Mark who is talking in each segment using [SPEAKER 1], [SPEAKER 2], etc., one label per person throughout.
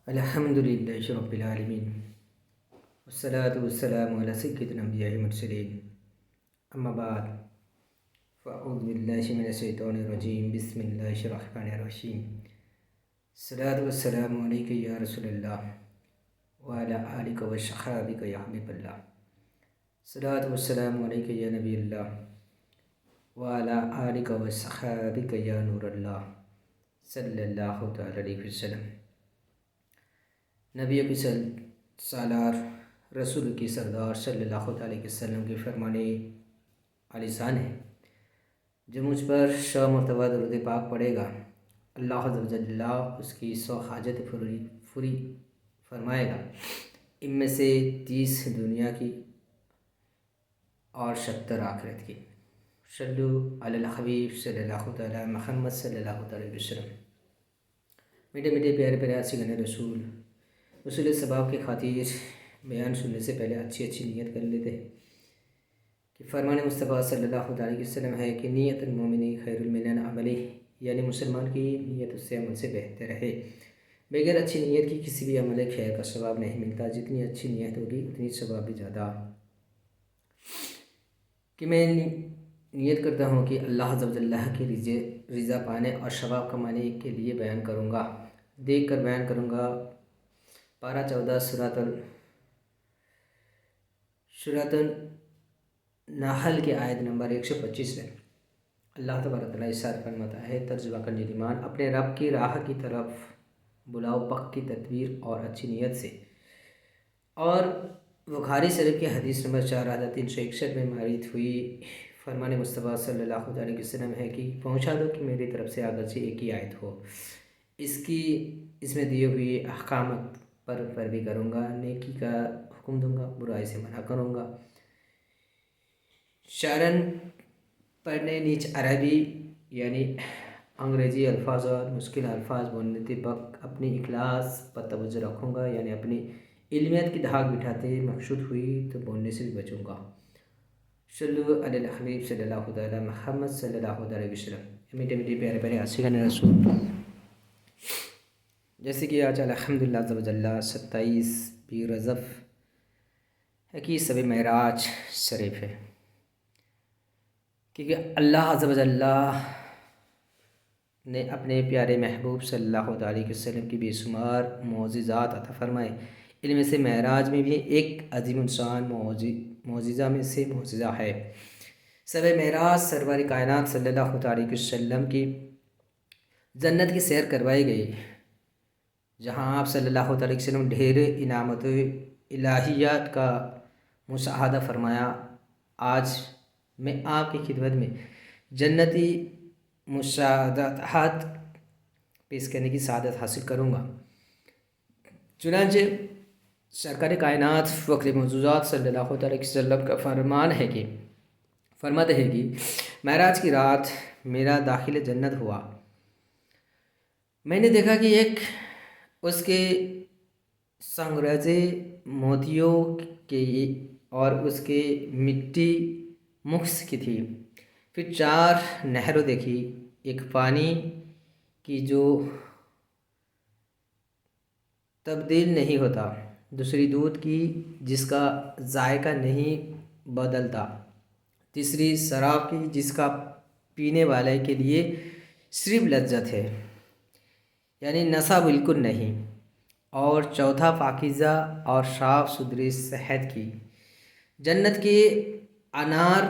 [SPEAKER 1] الحمدللہ رب العالمین والصلاة والسلام علی سید الانبیاء والمرسلین اما بعد فاعوذ باللہ من الشیطان الرجیم بسم اللہ الرحمن الرحیم الصلاة والسلام علیکہ یا رسول اللہ وعلی آلک و صحابک یا حبیب اللہ الصلاة والسلام علیکہ یا نبی اللہ وعلی آلک و صحابک یا نور اللہ صلی اللہ تعالی علیہ وسلم۔ نبی کی سالار رسول کی سردار صلی اللہ علیہ وسلم کے فرمانے عالی شان ہے، جو مجھ پر 100 مرتبہ درود پاک پڑھے گا، اللہ عز و جل اس کی 100 حاجت پوری فرمائے گا، ان میں سے 30 دنیا کی اور 70 آخرت کی۔ صلو علی الحبیب صلی اللہ تعالی محمد صلی اللہ علیہ وسلم۔ میٹھے میٹھے پیارے پیارے عاشقان رسول، اصول ثواب کی خاطر بیان سننے سے پہلے اچھی نیت کر لیتے ہیں کہ فرمان مصطفیٰ صلی اللہ علیہ وسلم ہے کہ نیت المومن خیر من عملہ، یعنی مسلمان کی نیت اس سے عمل سے بہتر ہے۔ بغیر اچھی نیت کی کسی بھی عمل خیر کا ثواب نہیں ملتا، جتنی اچھی نیت ہوگی اتنی ثواب بھی زیادہ۔ کہ میں نیت کرتا ہوں کہ اللہ عز و جل کی رضا پانے اور ثواب کمانے کے لیے بیان کروں گا، دیکھ کر بیان کروں گا۔ پارہ 14 سورۃ النحل کی آیت نمبر 125 ہے۔ اللہ تبارک تعالیٰ ارشاد فرماتا ہے، ترجمہ کرنے ایمان اپنے رب کی راہ کی طرف بلاؤ پک کی تدبیر اور اچھی نیت سے۔ اور بخاری شریف کی حدیث نمبر 4361 میں مروی ہوئی فرمان مصطفیٰ صلی اللہ علیہ وسلم ہے کہ پہنچا دو کہ میری طرف سے اگرچہ ایک ہی آیت ہو، اس میں دیے ہوئے احکامات پر پیروی کروں گا، نیکی کا حکم دوں گا، برائی سے منع کروں گا۔ شعراً پڑھنے نیچ عربی یعنی انگریزی الفاظ اور مشکل الفاظ بولنے کے وقت اپنی اخلاص پر توجہ رکھوں گا، یعنی اپنی علمیت کی دھاگ بٹھاتے مقصود ہوئی تو بولنے سے بھی بچوں گا۔ صلو علی الحبیب صلی اللہ علیہ محمد صلی اللہ علیہ وسلم۔ میٹھے میٹھے پیارے پیارے عاشقان رسول، جیسے کہ آج الحمدللہ عز و جل 27 رجب ہے کہ شب معراج شریف ہے، کیونکہ اللہ عز و جل نے اپنے پیارے محبوب صلی اللہ علیہ وسلم کی بے شمار معجزات عطا فرمائے۔ ان میں سے معراج میں بھی ایک عظیم الشان معجزہ میں سے معجزہ ہے۔ شب معراج سرور کائنات صلی اللہ علیہ وسلم کی جنت کی سیر کروائی گئی، جہاں آپ صلی اللہ علیہ وسلم ڈھیر انعامات الہیات کا مشاہدہ فرمایا۔ آج میں آپ کی خدمت میں جنتی مشاہدات پیش کرنے کی سعادت حاصل کروں گا۔ چنانچہ سرکار کائنات فخر موجودات صلی اللہ علیہ وسلم کا فرماتے ہیں کہ معراج کی رات میرا داخل جنت ہوا، میں نے دیکھا کہ ایک اس کے سنگریزے موتیوں کے اور اس کے مٹی مکس کی تھی۔ پھر 4 نہریں دیکھی، ایک پانی کی جو تبدیل نہیں ہوتا، دوسری دودھ کی جس کا ذائقہ نہیں بدلتا، تیسری شراب کی جس کا پینے والے کے لیے صرف لذت ہے، یعنی نشہ بالکل نہیں، اور چوتھا پاکیزہ اور صاف ستھری صحت کی۔ جنت کے انار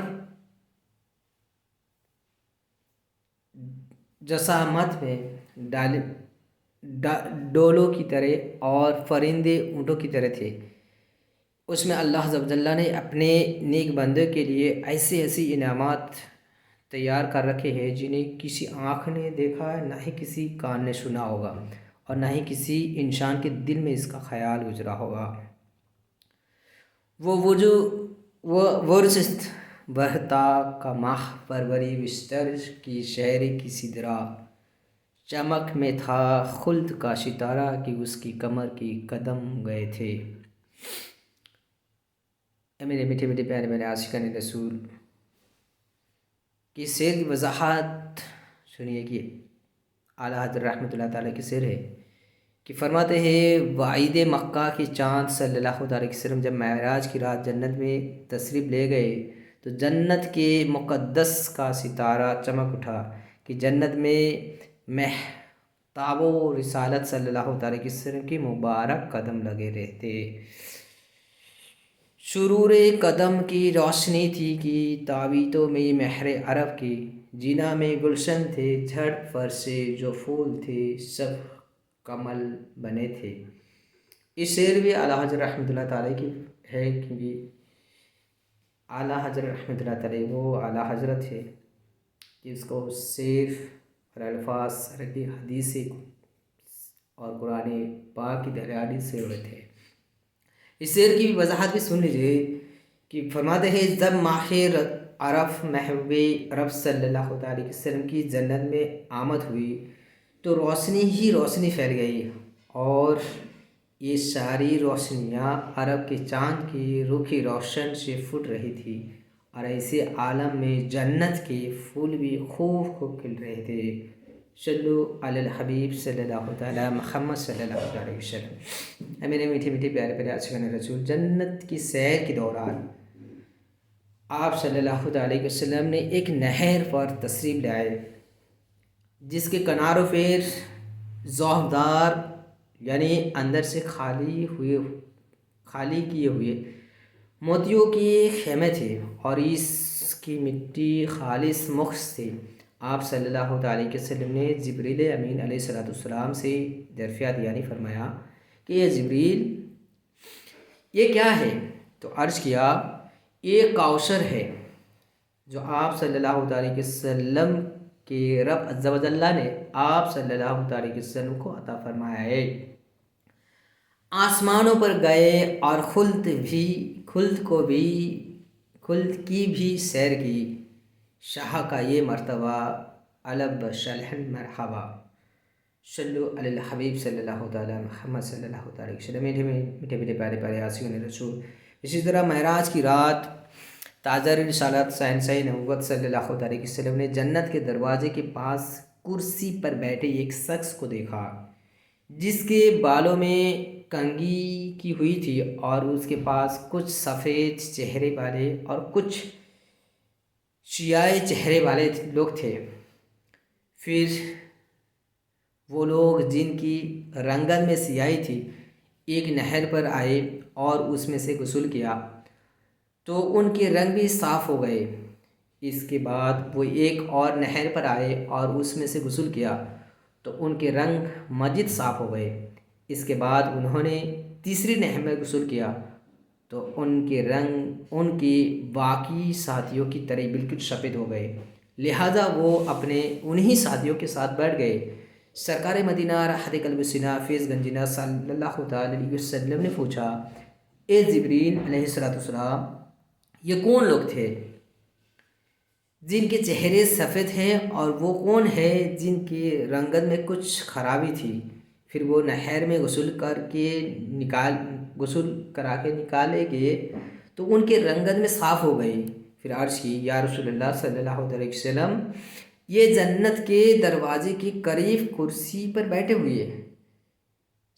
[SPEAKER 1] جسامت میں ڈولوں کی طرح اور فرندے اونٹوں کی طرح تھے۔ اس میں اللہ عز و جل نے اپنے نیک بندوں کے لیے ایسے انعامات تیار کر رکھے ہیں جنہیں کسی آنکھ نے دیکھا، نہ ہی کسی کان نے سنا ہوگا، اور نہ ہی کسی انسان کے دل میں اس کا خیال گزرا ہوگا۔ وہ ورشت برہتا کا ماہ پروری بستر کی شہر کی سدرا، چمک میں تھا خلد کا ستارہ کہ اس کی کمر کی قدم گئے تھے۔ میرے میٹھے میٹھے پیارے میرے عاشقان رسول کی سیر کی وضاحت سنیے کہ اعلیٰ حضرت رحمۃ اللہ تعالیٰ کی سیر ہے کہ فرماتے ہیں وعید مکہ کے چاند صلی اللہ علیہ وسلم جب معراج کی رات جنت میں تشریف لے گئے تو جنت کے مقدس کا ستارہ چمک اٹھا کہ جنت میں مہتاب و رسالت صلی اللہ علیہ وسلم کی مبارک قدم لگے رہتے۔ شرور قدم کی روشنی تھی کہ تعویتوں میں مہر عرب کی، جینا میں گلشن تھے، جھڑ پر سے جو پھول تھے سب کمل بنے تھے۔ اس شعر بھی اعلیٰ حضرت رحمۃ اللہ تعالیٰ کی ہے، کیونکہ اعلیٰ حضرت رحمۃ اللہ تعالیٰ وہ اعلیٰ حضرت ہے کہ اس کو صرف اور الفاظ عربی حدیث اور قرآن پاک کی دلیل سے ہوئے تھے۔ اس شعر کی بھی وضاحت بھی سن لیجیے کہ فرماتے ہیں جب ماہ عرف محبوب عرب صلی اللہ علیہ وسلم کی جنت میں آمد ہوئی تو روشنی ہی روشنی پھیل گئی، اور یہ ساری روشنیاں عرب کے چاند کی روخی روشن سے پھوٹ رہی تھی، اور ایسے عالم میں جنت کے پھول بھی خوب خوب کھل رہے تھے۔ صلو علی الحبیب صلی اللہ تعالیٰ محمد صلی اللہ علیہ وسلم۔ میرے میٹھے میٹھے پیارے پیارے عاشقان رسول، جنت کی سیر کے دوران آپ صلی اللہ علیہ وسلم نے ایک نہر پر تشریف لائے جس کے کناروں پر زوہدار یعنی اندر سے خالی کیے ہوئے موتیوں کے خیمے تھے، اور اس کی مٹی خالص مخص تھی۔ آپ صلی اللہ علیہ وسلم نے جبریل امین علیہ السلام سے دریافت یعنی فرمایا کہ یہ جبریل یہ کیا ہے؟ تو عرض کیا یہ کوثر ہے جو آپ صلی اللہ علیہ وسلم کے رب عز و جل نے آپ صلی اللہ علیہ وسلم کو عطا فرمایا ہے۔ آسمانوں پر گئے اور خلد کی بھی سیر کی، شاہ کا یہ مرتبہ الب شلح مرحبا۔ صلو علی الحبیب صلی اللہ تعالیٰ محمد صلی اللہ علیہ وسلم۔ میٹھے میٹھے پیارے پیارے عاشقان رسول، اسی طرح معراج کی رات تاجر رسالت شہنشاہ نبوت صلی اللہ علیہ وسلم نے جنت کے دروازے کے پاس کرسی پر بیٹھے ایک شخص کو دیکھا جس کے بالوں میں کنگھی کی ہوئی تھی، اور اس کے پاس کچھ سفید چہرے والے اور کچھ سیاہ چہرے والے لوگ تھے۔ پھر وہ لوگ جن کی رنگت میں سیاہی تھی ایک نہر پر آئے اور اس میں سے غسل کیا تو ان کے رنگ بھی صاف ہو گئے۔ اس کے بعد وہ ایک اور نہر پر آئے اور اس میں سے غسل کیا تو ان کے رنگ مزید صاف ہو گئے۔ اس کے بعد انہوں نے تیسری نہر میں غسل کیا تو ان کے رنگ ان کے باقی ساتھیوں کی طرح بالکل سفید ہو گئے، لہٰذا وہ اپنے انہی ساتھیوں کے ساتھ بیٹھ گئے۔ سرکار مدینہ راحت قلب سینا فیض گنجینا صلی اللہ علیہ وسلم نے پوچھا، اے جبریل علیہ السلام، یہ کون لوگ تھے جن کے چہرے سفید ہیں، اور وہ کون ہے جن کی رنگت میں کچھ خرابی تھی؟ پھر وہ نہر میں غسل کرا کے نکالے گئے تو ان کے رنگت میں صاف ہو گئی۔ پھر عرض کی، یا رسول اللہ صلی اللہ علیہ وسلم، یہ جنت کے دروازے کے قریب کرسی پر بیٹھے ہوئے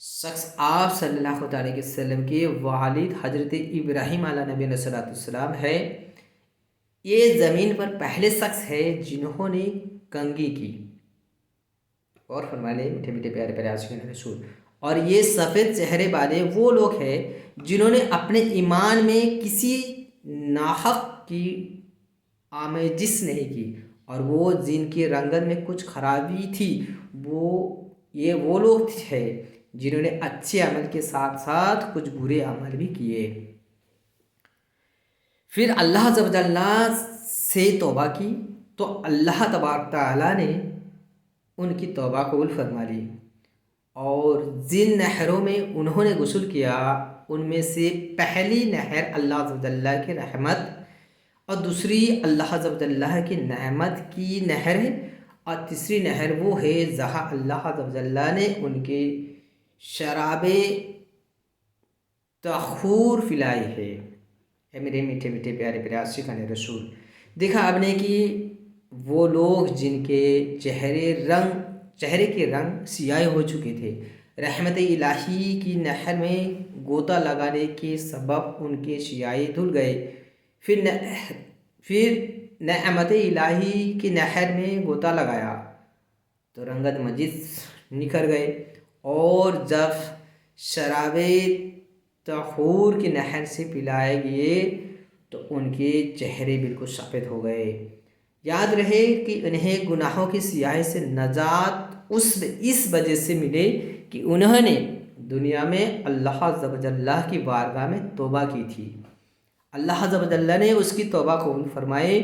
[SPEAKER 1] شخص آپ صلی اللہ علیہ وسلم کے والد حضرت ابراہیم علیہ نبی علیہ السلام ہے۔ یہ زمین پر پہلے شخص ہے جنہوں نے کنگھی کی۔ اور فرمانے میٹھے میٹھے پیارے پیارے عاشقان رسول، اور یہ سفید چہرے والے وہ لوگ ہیں جنہوں نے اپنے ایمان میں کسی ناحق کی آمیزش نہیں کی، اور وہ جن کی رنگت میں کچھ خرابی تھی وہ لوگ تھے جنہوں نے اچھے عمل کے ساتھ ساتھ کچھ برے عمل بھی کیے۔ پھر اللہ عز و جل سے توبہ کی تو اللہ تبارک تعالیٰ نے ان کی توبہ قبول فرما لی، اور جن نہروں میں انہوں نے غسل کیا ان میں سے پہلی نہر اللہ عز و جل کی رحمت اور دوسری اللہ عز و جل کی نعمت کی نہر ہے، اور تیسری نہر وہ ہے جہاں اللہ عز و جل نے ان کے شراب طہور پلائی ہے۔ اے میرے میٹھے میٹھے پیارے پیارے عاشقان رسول، دیکھا آپ نے کہ وہ لوگ جن کے چہرے کے رنگ سیاہ ہو چکے تھے، رحمت الہی کی نہر میں غوطہ لگانے کے سبب ان کے شیائے دھل گئے، پھر نعمت الہی کی نہر میں غوطہ لگایا تو رنگت مجید نکھر گئے، اور جب شراب طہور کی نہر سے پلائے گئے تو ان کے چہرے بالکل سفید ہو گئے۔ یاد رہے کہ انہیں گناہوں کی سیاہی سے نجات اس وجہ سے ملے کہ انہوں نے دنیا میں اللہ عز و جل کی بارگاہ میں توبہ کی تھی۔ اللہ عز و جل نے اس کی توبہ قبول فرمائے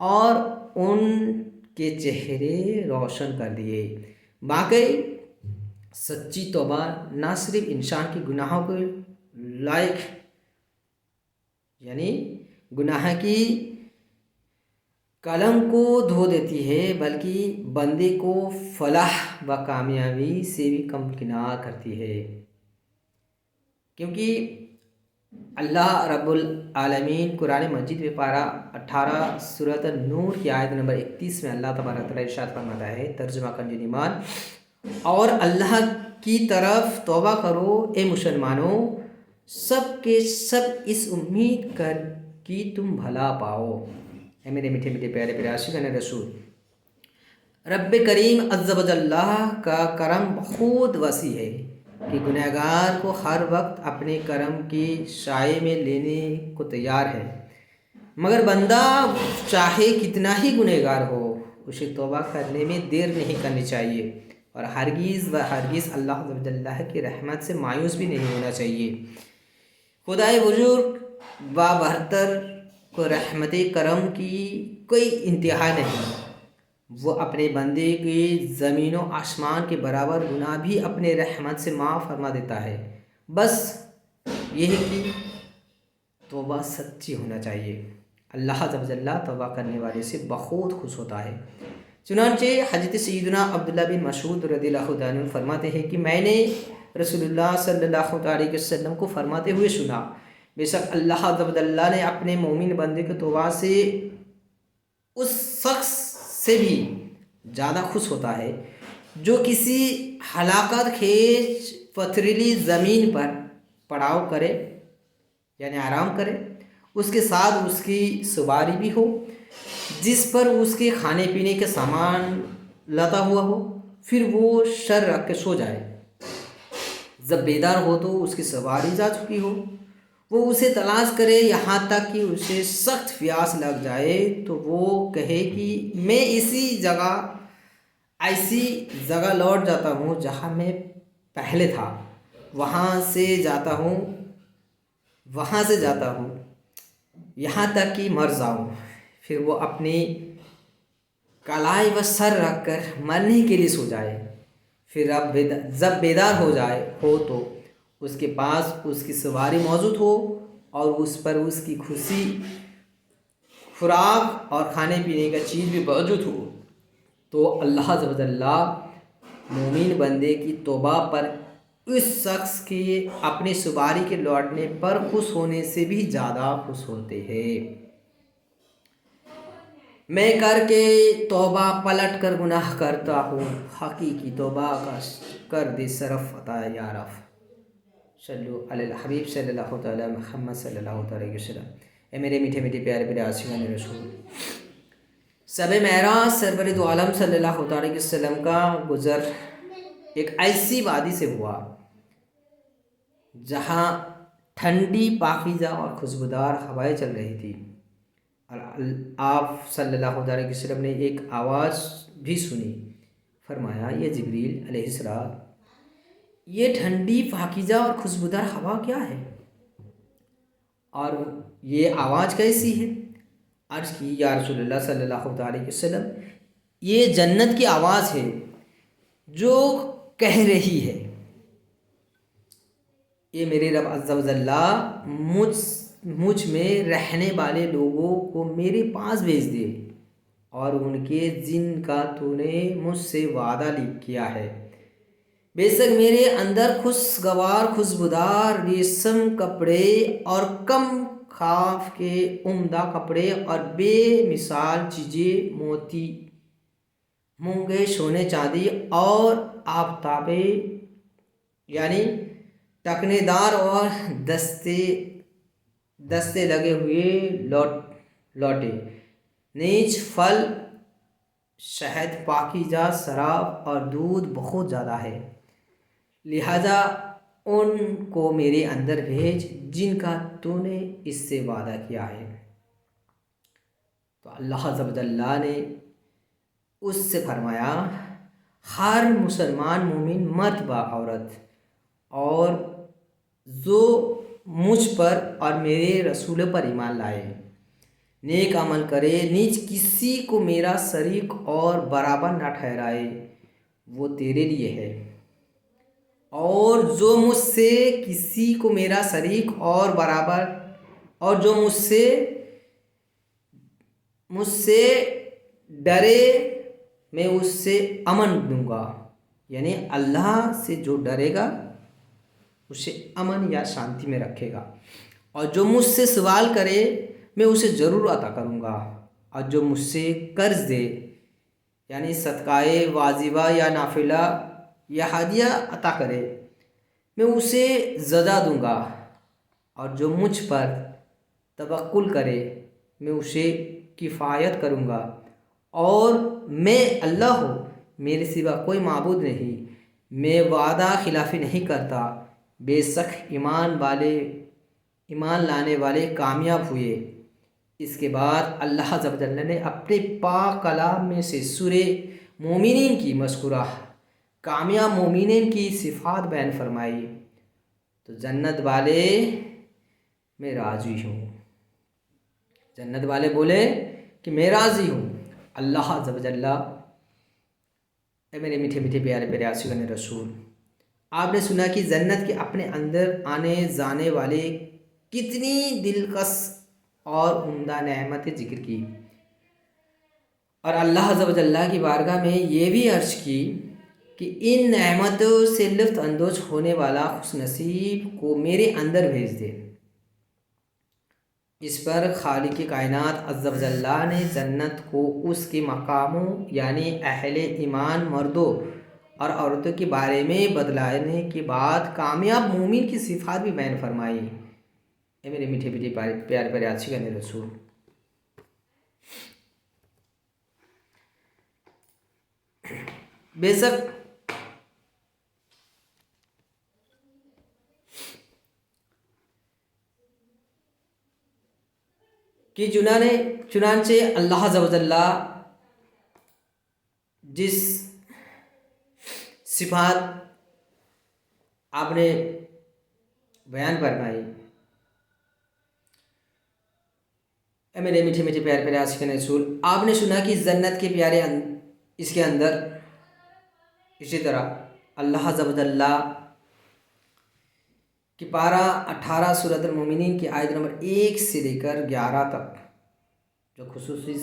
[SPEAKER 1] اور ان کے چہرے روشن کر دیے۔ واقعی سچی توبہ نہ صرف انسان کی گناہوں کے لائق یعنی گناہ کی قلم کو دھو دیتی ہے، بلکہ بندے کو فلاح و کامیابی سے بھی کمکنار کرتی ہے، کیونکہ اللہ رب العالمین قرآن مجید میں پارہ 18 سورۃ النور کی آیت نمبر 31 میں اللہ تبارک تعالیٰ ارشاد فرماتا ہے، ترجمہ کنز ایمان، اور اللہ کی طرف توبہ کرو اے مسلمانوں، سب کے سب اس امید کر کہ تم بھلا پاؤ۔ اے میرے میٹھے میٹھے پیارے پیارے عاشقان رسول، رب کریم عز و جل کا کرم بہت وسیع ہے کہ گنہگار کو ہر وقت اپنے کرم کے سائے میں لینے کو تیار ہے، مگر بندہ چاہے کتنا ہی گنہگار ہو اسے توبہ کرنے میں دیر نہیں کرنی چاہیے، اور ہرگز و ہرگز اللہ عز و جل کی رحمت سے مایوس بھی نہیں ہونا چاہیے۔ خدائے بزرگ و برتر کو رحمت کرم کی کوئی انتہا نہیں، وہ اپنے بندے کے زمین و آسمان کے برابر گناہ بھی اپنے رحمت سے معاف فرما دیتا ہے، بس یہ کہ توبہ سچی ہونا چاہیے۔ اللہ عز و جل توبہ کرنے والے سے بہت خوش ہوتا ہے۔ چنانچہ حضرت سیدنا عبداللہ بن مسعود رضی اللہ عنہ فرماتے ہیں کہ میں نے رسول اللہ صلی اللہ علیہ وسلم کو فرماتے ہوئے سنا، بے شک اللہ عز و جل نے اپنے مومن بندے کے توبہ سے اس شخص سے بھی زیادہ خوش ہوتا ہے جو کسی ہلاکت خیز پتھریلی زمین پر پڑاؤ کرے یعنی آرام کرے، اس کے ساتھ اس کی سواری بھی ہو جس پر اس کے کھانے پینے کے سامان لدا ہوا ہو، پھر وہ سر رکھ کے سو جائے، جب بیدار ہو تو اس کی سواری جا چکی ہو، وہ اسے تلاش کرے یہاں تک کہ اسے سخت پیاس لگ جائے تو وہ کہے کہ میں ایسی جگہ لوٹ جاتا ہوں جہاں میں پہلے تھا، وہاں سے جاتا ہوں یہاں تک کہ مر جاؤں، پھر وہ اپنی کلائی و سر رکھ کر مرنے کے لیے سو جائے، پھر جب بیدار ہو تو اس کے پاس اس کی سواری موجود ہو اور اس پر اس کی خوراک اور کھانے پینے کا چیز بھی موجود ہو، تو اللہ عز و جل مومن بندے کی توبہ پر اس شخص کے اپنی سواری کے لوٹنے پر خوش ہونے سے بھی زیادہ خوش ہوتے ہیں۔ میں کر کے توبہ پلٹ کر گناہ کرتا ہوں، حقیقی توبہ کا کر دے صرف عطا یا رب۔ صلو علی الحبیب صلی اللہ تعالی محمد صلی اللہ علیہ وسلم۔ اے میرے میٹھے میٹھے پیارے پیارے عاشقان رسول، شب معراج سرور دو عالم صلی اللہ علیہ وسلم کا گزر ایک ایسی وادی سے ہوا جہاں ٹھنڈی پاکیزہ اور خوشبودار ہوائیں چل رہی تھی، اور آپ صلی اللہ علیہ وسلم نے ایک آواز بھی سنی، فرمایا یہ جبریل علیہ السلام، یہ ٹھنڈی پاکیزہ اور خوشبودار ہوا کیا ہے اور یہ آواز کیسی ہے؟ عرض کی یا رسول اللہ صلی اللہ علیہ وسلم، یہ جنت کی آواز ہے جو کہہ رہی ہے یہ میرے رب عز و جل مجھ میں رہنے والے لوگوں کو میرے پاس بھیج دے، اور ان کے جن کا تو نے مجھ سے وعدہ کیا ہے، بے شک میرے اندر خوشگوار خوشبودار ریشم کپڑے اور کم خاف کے عمدہ کپڑے اور بے مثال چیزیں، موتی، مونگے، سونے، چاندی اور آفتاب یعنی ٹکنے دار اور دستے لگے ہوئے لوٹے، نیز پھل، شہد، پاکیزہ شراب اور دودھ بہت زیادہ ہے، لہذا ان کو میرے اندر بھیج جن کا تو نے اس سے وعدہ کیا ہے۔ تو اللہ عز و جل نے اس سے فرمایا، ہر مسلمان مومن مرد و عورت اور جو مجھ پر اور میرے رسول پر ایمان لائے، نیک عمل کرے، نیز کسی کو میرا شریک اور برابر نہ ٹھہرائے، وہ تیرے لیے ہے، اور جو مجھ سے کسی کو میرا شریک اور برابر اور جو مجھ سے ڈرے میں اس سے امن دوں گا، یعنی اللہ سے جو ڈرے گا اسے امن یا شانتی میں رکھے گا، اور جو مجھ سے سوال کرے میں اسے ضرور عطا کروں گا، اور جو مجھ سے قرض دے یعنی صدقہ واجبہ یا نافلہ یا ہدیہ عطا کرے میں اسے جزا دوں گا، اور جو مجھ پر توکل کرے میں اسے کفایت کروں گا، اور میں اللہ ہوں، میرے سوا کوئی معبود نہیں، میں وعدہ خلافی نہیں کرتا، بے شک ایمان لانے والے کامیاب ہوئے۔ اس کے بعد اللہ عز و جل نے اپنے پاک کلام میں سے سورہ مومنین کی مذکورہ کامیاب مومنین کی صفات بیان فرمائی۔ تو جنت والے میں راضی ہوں، جنت والے بولے کہ میں راضی ہوں۔ اللہ عز و جل، اے میرے میٹھے میٹھے پیارے پیارے عاشقان رسول، آپ نے سنا کہ جنت کے اپنے اندر آنے جانے والے کتنی دلکش اور عمدہ نعمتیں ذکر کی، اور اللہ عز و جل کی بارگاہ میں یہ بھی عرض کی کہ ان نعمتوں سے لطف اندوز ہونے والا خوش نصیب کو میرے اندر بھیج دے۔ اس پر خالق کائنات عز و جل نے جنت کو اس کے مقاموں یعنی اہل ایمان مردوں اور عورتوں کے بارے میں بتلانے کے بعد کامیاب مومن کی صفات بھی بیان فرمائی۔ اے میرے میٹھے میٹھے پیارے پیارے عاشقان رسول، بے شک کہ چنانچہ اللہ عز و جل جس صفات آپ نے بیان فرمائی، اے میرے میٹھے میٹھے پیارے پیارے عاشقان رسول، آپ نے سنا کہ جنت کے پیارے اس کے اندر اسی طرح اللہ عز و جل کہ پارہ 18 سورۃ المومنین کی آیت نمبر 1 سے لے کر 11 تک جو خصوصی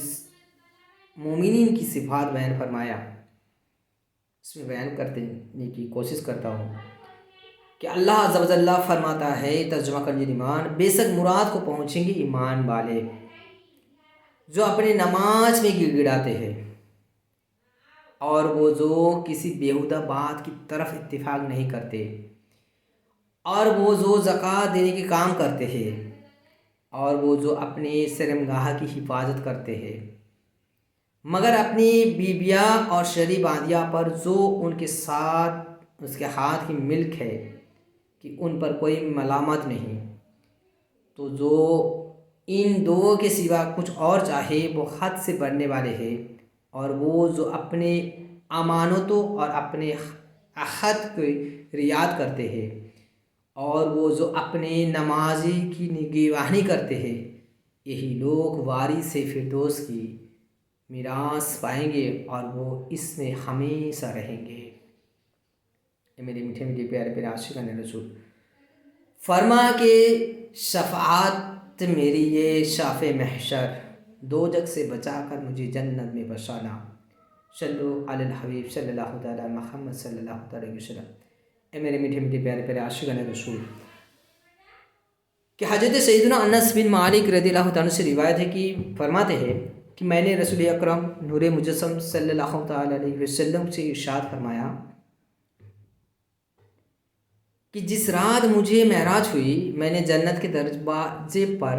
[SPEAKER 1] مومنین کی صفات بیان فرمایا، اس میں بیان کرنے کی کوشش کرتا ہوں کہ اللہ عز و جل فرماتا ہے، ترجمہ کنز ایمان، بے شک مراد کو پہنچیں گے ایمان والے جو اپنے نماز میں گڑ گڑاتے ہیں، اور وہ جو کسی بیہودہ بات کی طرف اتفاق نہیں کرتے، اور وہ جو زکوٰۃ دینے کے کام کرتے ہیں، اور وہ جو اپنے شرمگاہ کی حفاظت کرتے ہیں، مگر اپنی بیویاں اور شرعی باندیاں پر جو ان کے ساتھ اس کے ہاتھ کی ملک ہے کہ ان پر کوئی ملامت نہیں، تو جو ان دو کے سوا کچھ اور چاہے وہ حد سے بڑھنے والے ہیں، اور وہ جو اپنے امانتوں اور اپنے عہد کی رعایت کرتے ہیں، اور وہ جو اپنے نمازی کی نگہبانی کرتے ہیں، یہی لوگ وارث فردوس کی میراث پائیں گے اور وہ اس میں ہمیشہ رہیں گے۔ یہ میرے میٹھے میٹھے پیارے پیارے عاشقان رسول، فرما کے شفاعت میری یہ شافع محشر، دوزخ سے بچا کر مجھے جنت میں بسانا، صلو علی الحبیب صلی اللہ تعالی محمد صلی اللہ علیہ وسلم۔ اے میرے میٹھے میٹھے پیارے پیارے عاشقان رسول، کہ حضرت سیدنا انس بن مالک رضی اللہ تعالیٰ سے روایت ہے کہ فرماتے ہیں کہ میں نے رسول اکرم نور مجسم صلی اللہ تعالیٰ علیہ وسلم سے ارشاد فرمایا کہ جس رات مجھے معراج ہوئی میں نے جنت کے دروازے پر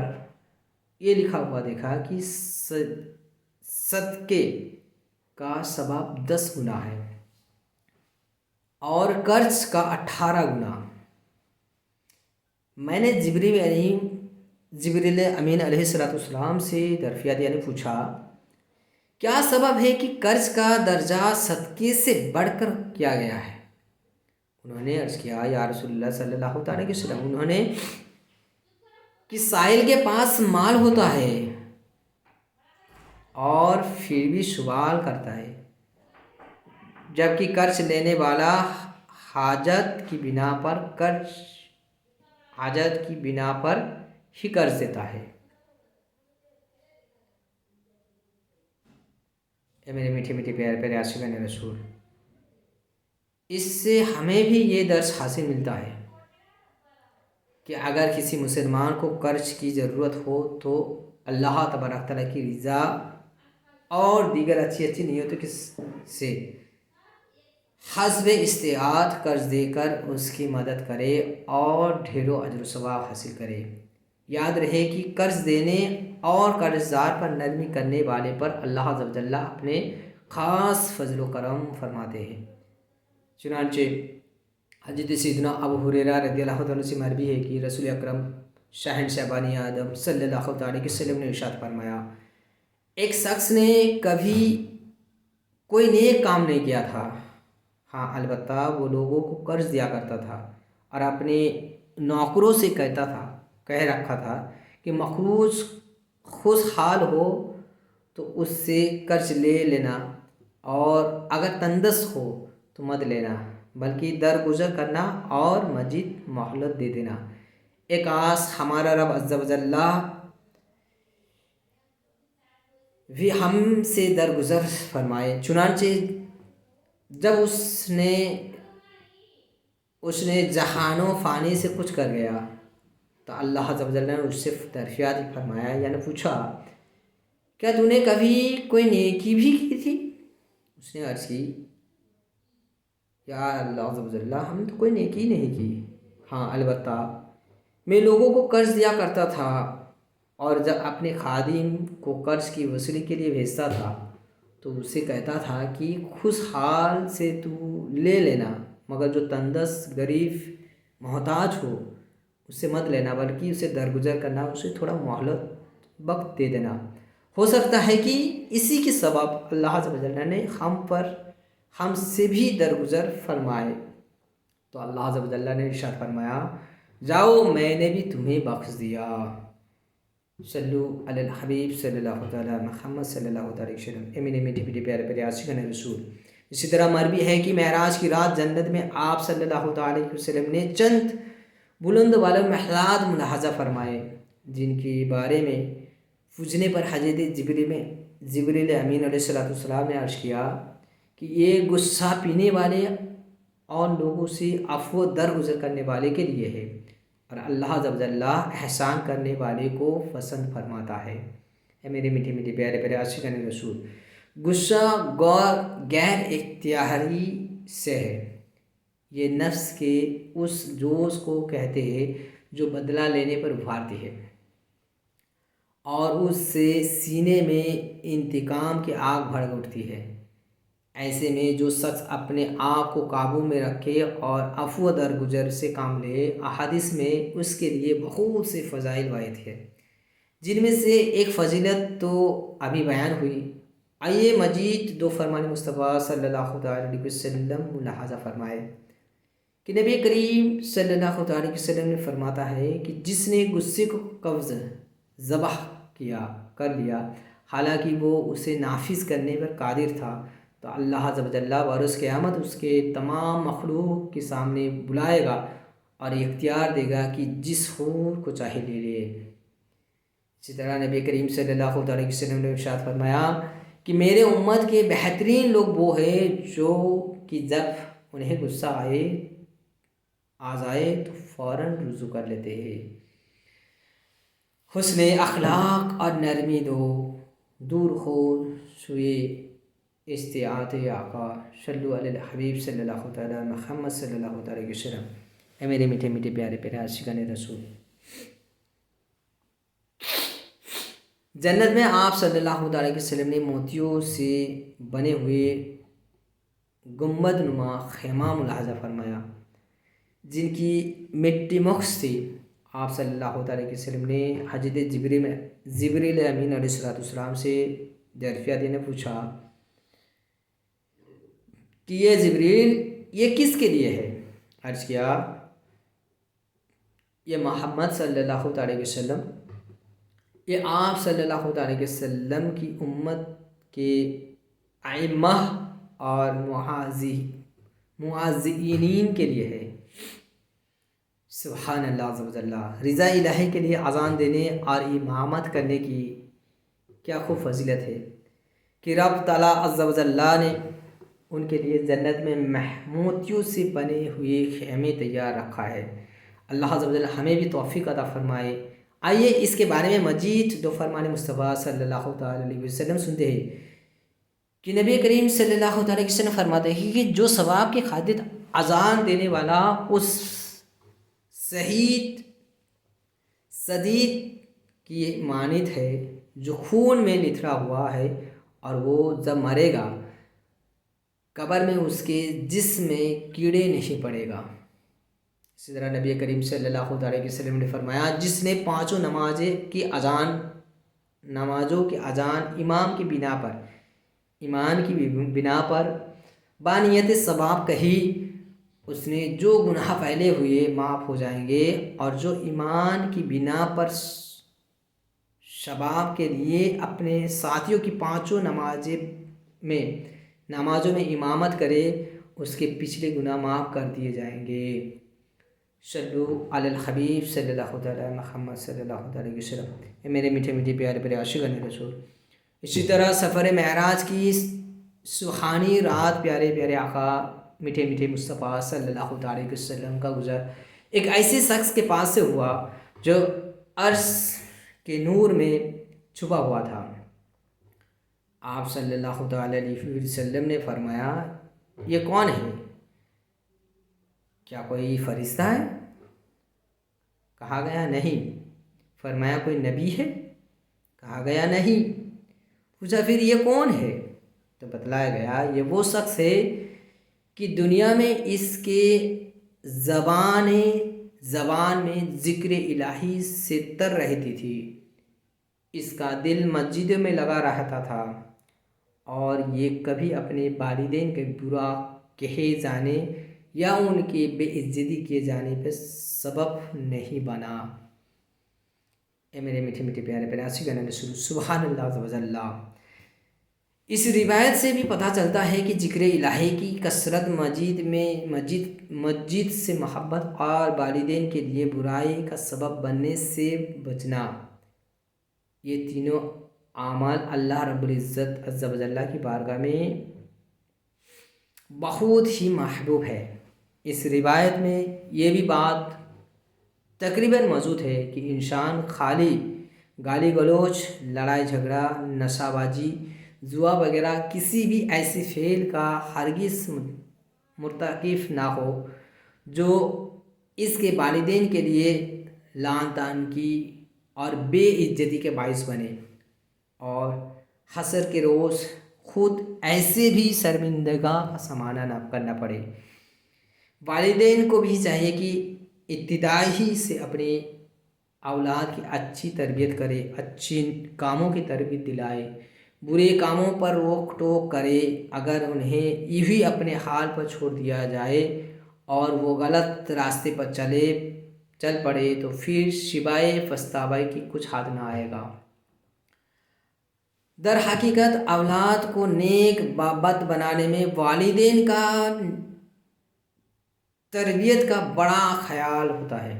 [SPEAKER 1] یہ لکھا ہوا دیکھا کہ صدقے کا ثواب 10 گنا ہے اور قرض کا 18 گنا۔ میں نے جبریل امین علیہ السلام سے دریافت یعنی پوچھا کیا سبب ہے کہ قرض کا درجہ صدقے سے بڑھ کر کیا گیا ہے؟ انہوں نے عرض کیا یا رسول اللہ صلی اللہ علیہ وسلم، انہوں نے کہ سائل کے پاس مال ہوتا ہے اور پھر بھی سوال کرتا ہے، جبکہ قرض لینے والا حاجت کی بنا پر ہی قرض دیتا ہے۔ اے میرے میٹھے میٹھے پیارے پیارے عاشقان رسول، اس سے ہمیں بھی یہ درس حاصل ملتا ہے کہ اگر کسی مسلمان کو قرض کی ضرورت ہو تو اللہ تبارک تعالیٰ کی رضا اور دیگر اچھی نیتوں سے حسب استطاعت قرض دے کر اس کی مدد کرے اور ڈھیروں اجر و ثواب حاصل کرے۔ یاد رہے کہ قرض دینے اور قرض دار پر نرمی کرنے والے پر اللہ عز و جل اپنے خاص فضل و کرم فرماتے ہیں۔ چنانچہ حضرت سیدنا ابو ہریرہ رضی اللہ عنہ سے مروی ہے کہ رسول اکرم شہنشاہ بنی آدم صلی اللہ علیہ وسلم نے ارشاد فرمایا، ایک شخص نے کبھی کوئی نیک کام نہیں کیا تھا، ہاں البتہ وہ لوگوں کو قرض دیا کرتا تھا اور اپنے نوکروں سے کہہ رکھا تھا کہ مخلوق خوشحال ہو تو اس سے قرض لے لینا اور اگر تندرست ہو تو مت لینا بلکہ درگزر کرنا اور مزید مہلت دے دینا۔ ایک آس ہمارا رب عز و جل بھی ہم سے درگزر فرمائے۔ چنانچہ جب اس نے جہان و فانی سے کچھ کر گیا تو اللہ عز و جل نے اس سے دریافت فرمایا یعنی پوچھا، کیا تو نے کبھی کوئی نیکی بھی کی تھی؟ اس نے عرض کی، یا اللہ عز و جل ہم نے تو کوئی نیکی نہیں کی، ہاں البتہ میں لوگوں کو قرض دیا کرتا تھا اور جب اپنے خادم کو قرض کی وصولی کے لیے بھیجتا تھا تو اسے کہتا تھا کہ خوشحال سے تو لے لینا مگر جو تندرست غریب محتاج ہو اسے مت لینا بلکہ اسے درگزر کرنا، اسے تھوڑا مہلت وقت دے دینا، ہو سکتا ہے کہ اسی کے سبب اللہ عز و جل نے ہم سے بھی درگزر فرمائے۔ تو اللہ عز و جل نے ارشاد فرمایا، جاؤ میں نے بھی تمہیں بخش دیا۔ صلو علی الحبیب صلی اللہ تعالی محمد صلی اللہ علیہ وسلم۔ اے میرے میٹھے میٹھے پیارے پیارے عاشقان رسول، اسی طرح مروی ہے کہ معراج کی رات جنت میں آپ صلی اللہ علیہ وسلم نے چند بلند والے محلات ملاحظہ فرمائے جن کے بارے میں پوچھنے پر حضرت جبریل امین علیہ السلام نے عرض کیا کہ یہ غصہ پینے والے اور لوگوں سے عفو درگزر کرنے والے کے لیے ہے اور اللہ عز و جل احسان کرنے والے کو پسند فرماتا ہے۔ اے میرے میٹھے میٹھے پیارے پیارے عاشقان رسول، غصہ غیر اختیاری سے ہے، یہ نفس کے اس جوش کو کہتے ہیں جو بدلہ لینے پر ابھرتی ہے اور اس سے سینے میں انتقام کی آگ بھڑک اٹھتی ہے۔ ایسے میں جو شخص اپنے آپ کو قابو میں رکھے اور عفو درگزر سے کام لے، احادیث میں اس کے لیے بہت سے فضائل وارد ہے، جن میں سے ایک فضیلت تو ابھی بیان ہوئی۔ آئیے مزید 2 فرمان مصطفیٰ صلی اللہ علیہ وسلم ملاحظہ فرمائے کہ نبی کریم صلی اللہ علیہ وسلم نے فرماتا ہے کہ جس نے غصے کو قبض ذبح کر لیا حالانکہ وہ اسے نافذ کرنے پر قادر تھا تو اللہ عز و جل بروز قیامت اس کے تمام مخلوق کے سامنے بلائے گا اور اختیار دے گا کہ جس حور کو چاہے لے لے۔ اسی طرح نبی کریم صلی اللہ علیہ وسلم نے ارشاد فرمایا کہ میرے امت کے بہترین لوگ وہ ہیں جو کہ جب انہیں غصہ آ جائے تو فوراً رجوع کر لیتے ہیں۔ حسن اخلاق اور نرمی دور ہو سوئے استطاعت آقا صلو علی الحبیب صلی اللہ تعالی محمد صلی اللہ علیہ وسلم۔ اے میرے میٹھے میٹھے پیارے پیارے عاشقان رسول، جنت میں آپ صلی اللہ علیہ وسلم نے موتیوں سے بنے ہوئے گنبد نما خیمہ ملاحظہ فرمایا جن کی مٹی مخص تھی۔ آپ صلی اللہ علیہ وسلم نے حضرت جبریل امین علیہ السلام سے درفیہ دینے پوچھا کہ یہ جبریل یہ کس کے لیے ہے؟ عرض کیا یہ محمد صلی اللہ علیہ وسلم، یہ آپ صلی اللہ علیہ وسلم کی امت کے ائمہ اور معززین کے لیے ہے۔ سبحان اللہ عز و جل، رضا الہی کے لیے اذان دینے اور امامت کرنے کی کیا خوب فضیلت ہے کہ رب تعالیٰ عز و جل نے ان کے لیے جنت میں موتیوں سے بنے ہوئے خیمے تیار رکھا ہے۔ اللہ عز و جل ہمیں بھی توفیق عطا فرمائے۔ آئیے اس کے بارے میں مزید دو فرمان مصطفیٰ صلی اللہ علیہ وسلم سنتے ہیں کہ نبی کریم صلی اللہ علیہ وسلم فرماتے ہیں کہ جو ثواب کی خاطر اذان دینے والا اس صدید کی مانند ہے جو خون میں لتھڑا ہوا ہے، اور وہ جب مرے گا قبر میں اس کے جسم میں کیڑے نہیں پڑے گا۔ اسی طرح نبی کریم صلی اللہ علیہ وسلم نے فرمایا جس نے پانچوں نمازوں کی اذان ایمان کی بنا پر بانیت ثواب کہی، اس نے جو گناہ پہلے ہوئے معاف ہو جائیں گے، اور جو ایمان کی بنا پر شباب کے لیے اپنے ساتھیوں کی پانچوں نمازوں میں امامت کرے اس کے پچھلے گناہ معاف کر دیے جائیں گے۔ صلو علی الحبیب صلی اللہ علیہ محمد صلی اللہ علیہ وسلم۔ میرے میٹھے میٹھے پیارے پیارے عاشقان رسول، اسی طرح سفر معراج کی سبحانی رات پیارے پیارے آقا میٹھے میٹھے مصطفیٰ صلی اللہ علیہ وسلم کا گزر ایک ایسے شخص کے پاس سے ہوا جو عرش کے نور میں چھپا ہوا تھا۔ آپ صلی اللہ علیہ وسلم نے فرمایا یہ کون ہے؟ کیا کوئی فرشتہ ہے؟ کہا گیا نہیں۔ فرمایا کوئی نبی ہے؟ کہا گیا نہیں۔ پوچھا پھر یہ کون ہے؟ تو بتلایا گیا یہ وہ شخص ہے کہ دنیا میں اس کے زبان میں ذکر الہی سے تر رہتی تھی، اس کا دل مسجد میں لگا رہتا تھا، اور یہ کبھی اپنے والدین کے برا کہے جانے یا ان کی بے عزتی کیے جانے پہ سبب نہیں بنا۔ اے میرے میٹھے میٹھے پیارے پیارے عاشقان رسول، سبحان اللہ عز و جل۔ اس روایت سے بھی پتہ چلتا ہے کہ ذکر الہی کی کثرت، مسجد سے محبت اور والدین کے لیے برائی کا سبب بننے سے بچنا، یہ تینوں اعمال اللہ رب العزت عز و جل کی بارگاہ میں بہت ہی محبوب ہے۔ اس روایت میں یہ بھی بات تقریباً موجود ہے کہ انسان خالی گالی گلوچ، لڑائی جھگڑا، نشہ بازی، جوا وغیرہ کسی بھی ایسی فعل کا ہرگز مرتکب نہ ہو جو اس کے والدین کے لیے لعن طعن کی اور بے عزتی کے باعث بنے، اور حشر کے روز خود ایسے بھی شرمندگی کا سامنا نہ کرنا پڑے۔ والدین کو بھی چاہیے کہ ابتدائی سے اپنے اولاد کی اچھی تربیت کرے، اچھی کاموں کی تربیت دلائے، برے کاموں پر روک ٹوک کرے۔ اگر انہیں یہی اپنے حال پر چھوڑ دیا جائے اور وہ غلط راستے پر چل پڑے تو پھر سوائے پچھتاوے کی کچھ ہاتھ نہ آئے گا۔ در حقیقت اولاد کو نیک بد بنانے میں والدین کا تربیت کا بڑا خیال ہوتا ہے،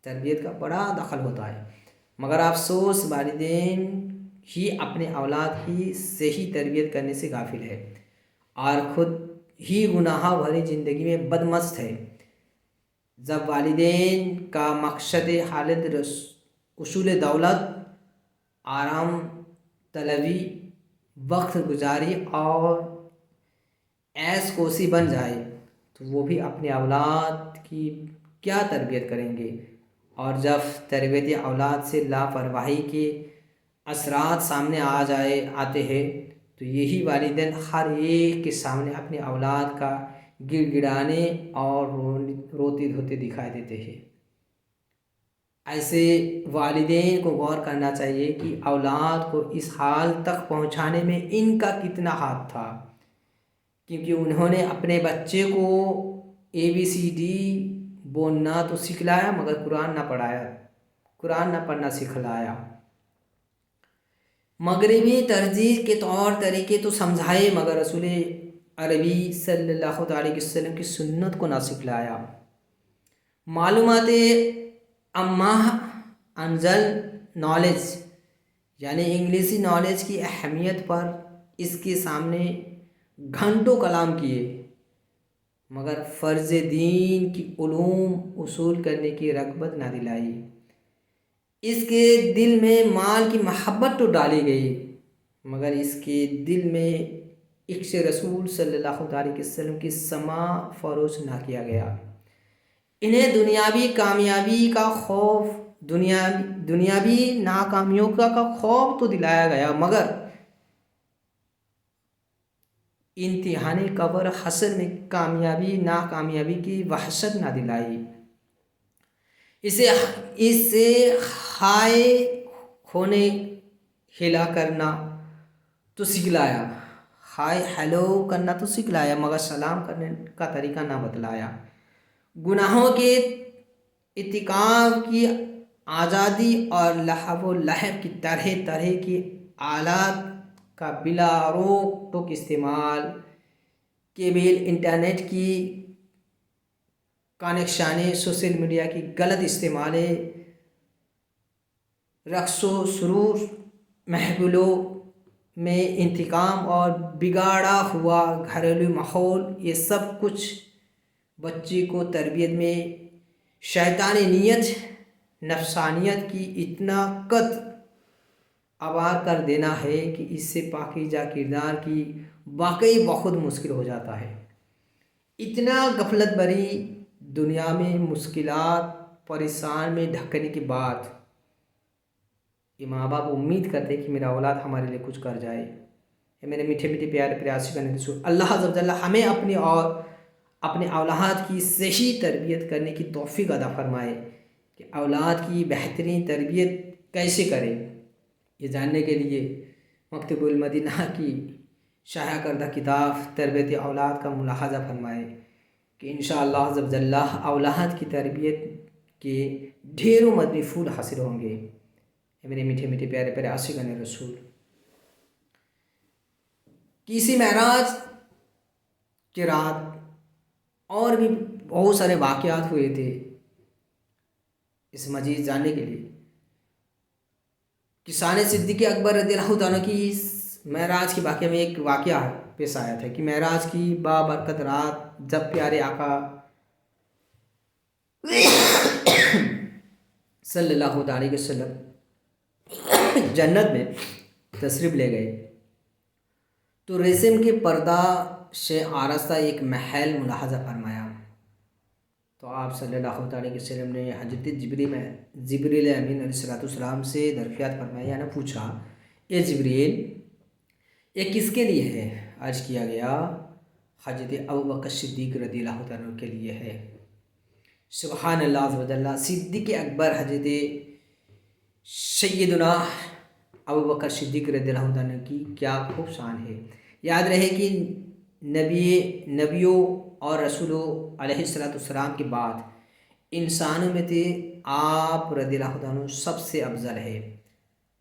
[SPEAKER 1] تربیت کا بڑا دخل ہوتا ہے، مگر افسوس والدین ہی اپنے اولاد کی صحیح تربیت کرنے سے غافل ہے اور خود ہی گناہ بھری زندگی میں بدمست ہے۔ جب والدین کا مقصد حالت حصول دولت، آرام طلبی، وقت گزاری اور عیش کوشی بن جائے تو وہ بھی اپنے اولاد کی کیا تربیت کریں گے؟ اور جب تربیت اولاد سے لاپرواہی کے اثرات سامنے آتے ہیں تو یہی والدین ہر ایک کے سامنے اپنے اولاد کا گڑ گڑانے اور روتے دھوتے دکھائی دیتے ہیں۔ ایسے والدین کو غور کرنا چاہیے کہ اولاد کو اس حال تک پہنچانے میں ان کا کتنا ہاتھ تھا، کیونکہ انہوں نے اپنے بچے کو ABCD بولنا تو سکھلایا مگر قرآن نہ پڑھایا، قرآن نہ پڑھنا سکھلایا۔ مغربی تہذیب کے طور طریقے تو سمجھائے مگر رسول عربی صلی اللہ علیہ وسلم کی سنت کو نہ سکھلایا۔ معلومات عامہ انزل نالج یعنی انگلیسی نالج کی اہمیت پر اس کے سامنے گھنٹوں کلام کیے مگر فرض دین کی علوم اصول کرنے کی رغبت نہ دلائی۔ اس کے دل میں مال کی محبت تو ڈالی گئی مگر اس کے دل میں عشق رسول صلی اللہ علیہ وسلم کی سما فروش نہ کیا گیا۔ انہیں دنیاوی کامیابی کا خوف، دنیاوی ناکامیوں کا خوف تو دلایا گیا مگر امتحان قبر حشر میں کامیابی ناکامیابی کی وحشت نہ دلائی۔ اسے ہائے ہونے ہلا کرنا تو سکھلایا، ہائے ہیلو کرنا تو سکھلایا مگر سلام کرنے کا طریقہ نہ بتلایا۔ گناہوں کے ارتکاب کی آزادی اور لہو و لہب کی طرح طرح کی آلات کا بلا روک ٹوک استعمال، کیبل انٹرنیٹ کی کنیکشنیں، سوشل میڈیا کی غلط استعمال، رقص و سرور محفلوں میں انتقام اور بگاڑا ہوا گھریلو ماحول، یہ سب کچھ بچے کو تربیت میں شیطانی نیت، نفسانیت کی اتنا قد آبار کر دینا ہے کہ اس سے پاکیزہ کردار کی واقعی بہت مشکل ہو جاتا ہے۔ اتنا غفلت بری دنیا میں مشکلات پریشان میں ڈھکنے کے بعد یہ ماں باپ امید کرتے کہ میرا اولاد ہمارے لیے کچھ کر جائے۔ میرے میٹھے میٹھے پیارے پیاسی کرنے کے سور اللہ عز و جل ہمیں اپنے اولاد کی صحیح تربیت کرنے کی توفیق عطا فرمائے کہ اولاد کی بہترین تربیت کیسے کریں۔ یہ جاننے کے لیے مکتب المدینہ کی شائع کردہ کتاب تربیت اولاد کا ملاحظہ فرمائے کہ انشاءاللہ عز و جل اولاد کی تربیت کے ڈھیروں مدنی پھول حاصل ہوں گے۔ میرے میٹھے میٹھے پیارے پیارے عاشقان رسول، کسی معراج کی رات اور بھی بہت سارے واقعات ہوئے تھے۔ اس مزید جاننے کے لیے کسان صدیق اکبر رضی اللہ عنہ کی معراج کے واقعہ میں ایک واقعہ پیش آیا تھا کہ معراج کی بابرکت رات جب پیارے آقا صلی اللہ علیہ وسلم جنت میں تشریف لے گئے تو ریشم کے پردہ سے آراستہ ایک محل ملاحظہ فرمایا تو آپ صلی اللہ علیہ وسلم نے حضرت جبریل امین علیہ السلام سے درخواست فرمایا، یعنی پوچھا، اے جبریل یہ کس کے لیے ہے؟ عرض کیا گیا حضرت ابوبکر صدیق رضی اللہ عنہ کے لیے ہے۔ سبحان اللہ عز و جل، صدیق اکبر حضرت سیدنا ابوبکر صدیق رضی اللہ عنہ کی کیا خوب شان ہے۔ یاد رہے کہ نبیوں اور رسولوں علیہ السلام کے بعد انسانوں میں تھے آپ رضی اللہ عنہ سب سے افضل ہے۔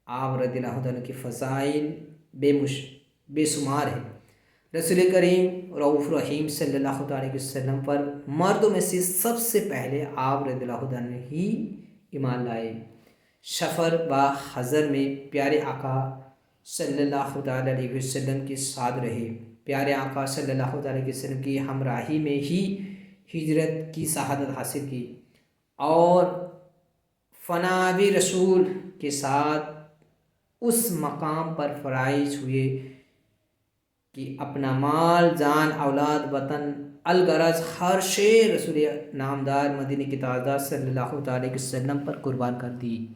[SPEAKER 1] آپ رضی اللہ عنہ کی فضائل بے شمار ہے۔ رسول کریم رؤوف رحیم صلی اللہ علیہ وسلم پر مردوں میں سے سب سے پہلے آپ رضی اللہ عنہ ہی ایمان لائے۔ سفر و حضر میں پیارے آقا صلی اللہ علیہ وسلم کے ساتھ رہے۔ پیارے آقا صلی اللہ علیہ وسلم کی ہمراہی میں ہی ہجرت کی شہادت حاصل کی اور فناوی رسول کے ساتھ اس مقام پر فائز ہوئے کہ اپنا مال، جان، اولاد، وطن الغرض ہر شے رسول نامدار مدینہ کی تاجدار صلی اللہ علیہ وسلم پر قربان کر دی۔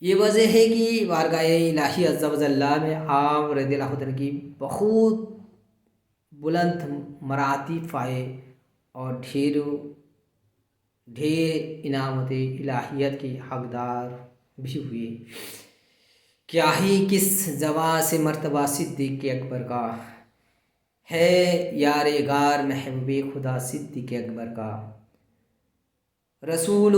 [SPEAKER 1] یہ وجہ ہے کہ بارگاہ الہی عز و جل میں آپ رضی اللہ عنہ کی بہت بلند مراتب پائے اور ڈھیر انعامت الہیت کی حقدار بھی ہوئے۔ کیا ہی کس جواں سے مرتبہ صدیق اکبر کا ہے، یار غار محبوب خدا صدیق اکبر کا۔ رسول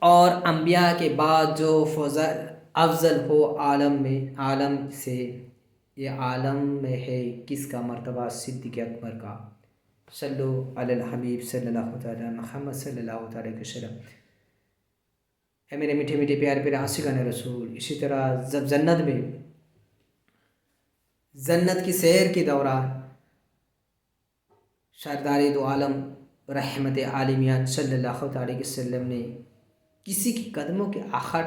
[SPEAKER 1] اور انبیاء کے بعد جو فضل افضل ہو عالم سے، یہ عالم میں ہے کس کا مرتبہ صدیق اکبر کا۔ صلو علی الحبیب صلی اللہ تعالی محمد صلی اللہ علیہ وسلم۔ اے میرے میٹھے میٹھے پیارے پیارے عاشقان رسول، اسی طرح جب جنت کی سیر کے دوران سردار دو عالم رحمت عالمیان صلی اللہ علیہ وسلم نے کسی کے قدموں کے آخر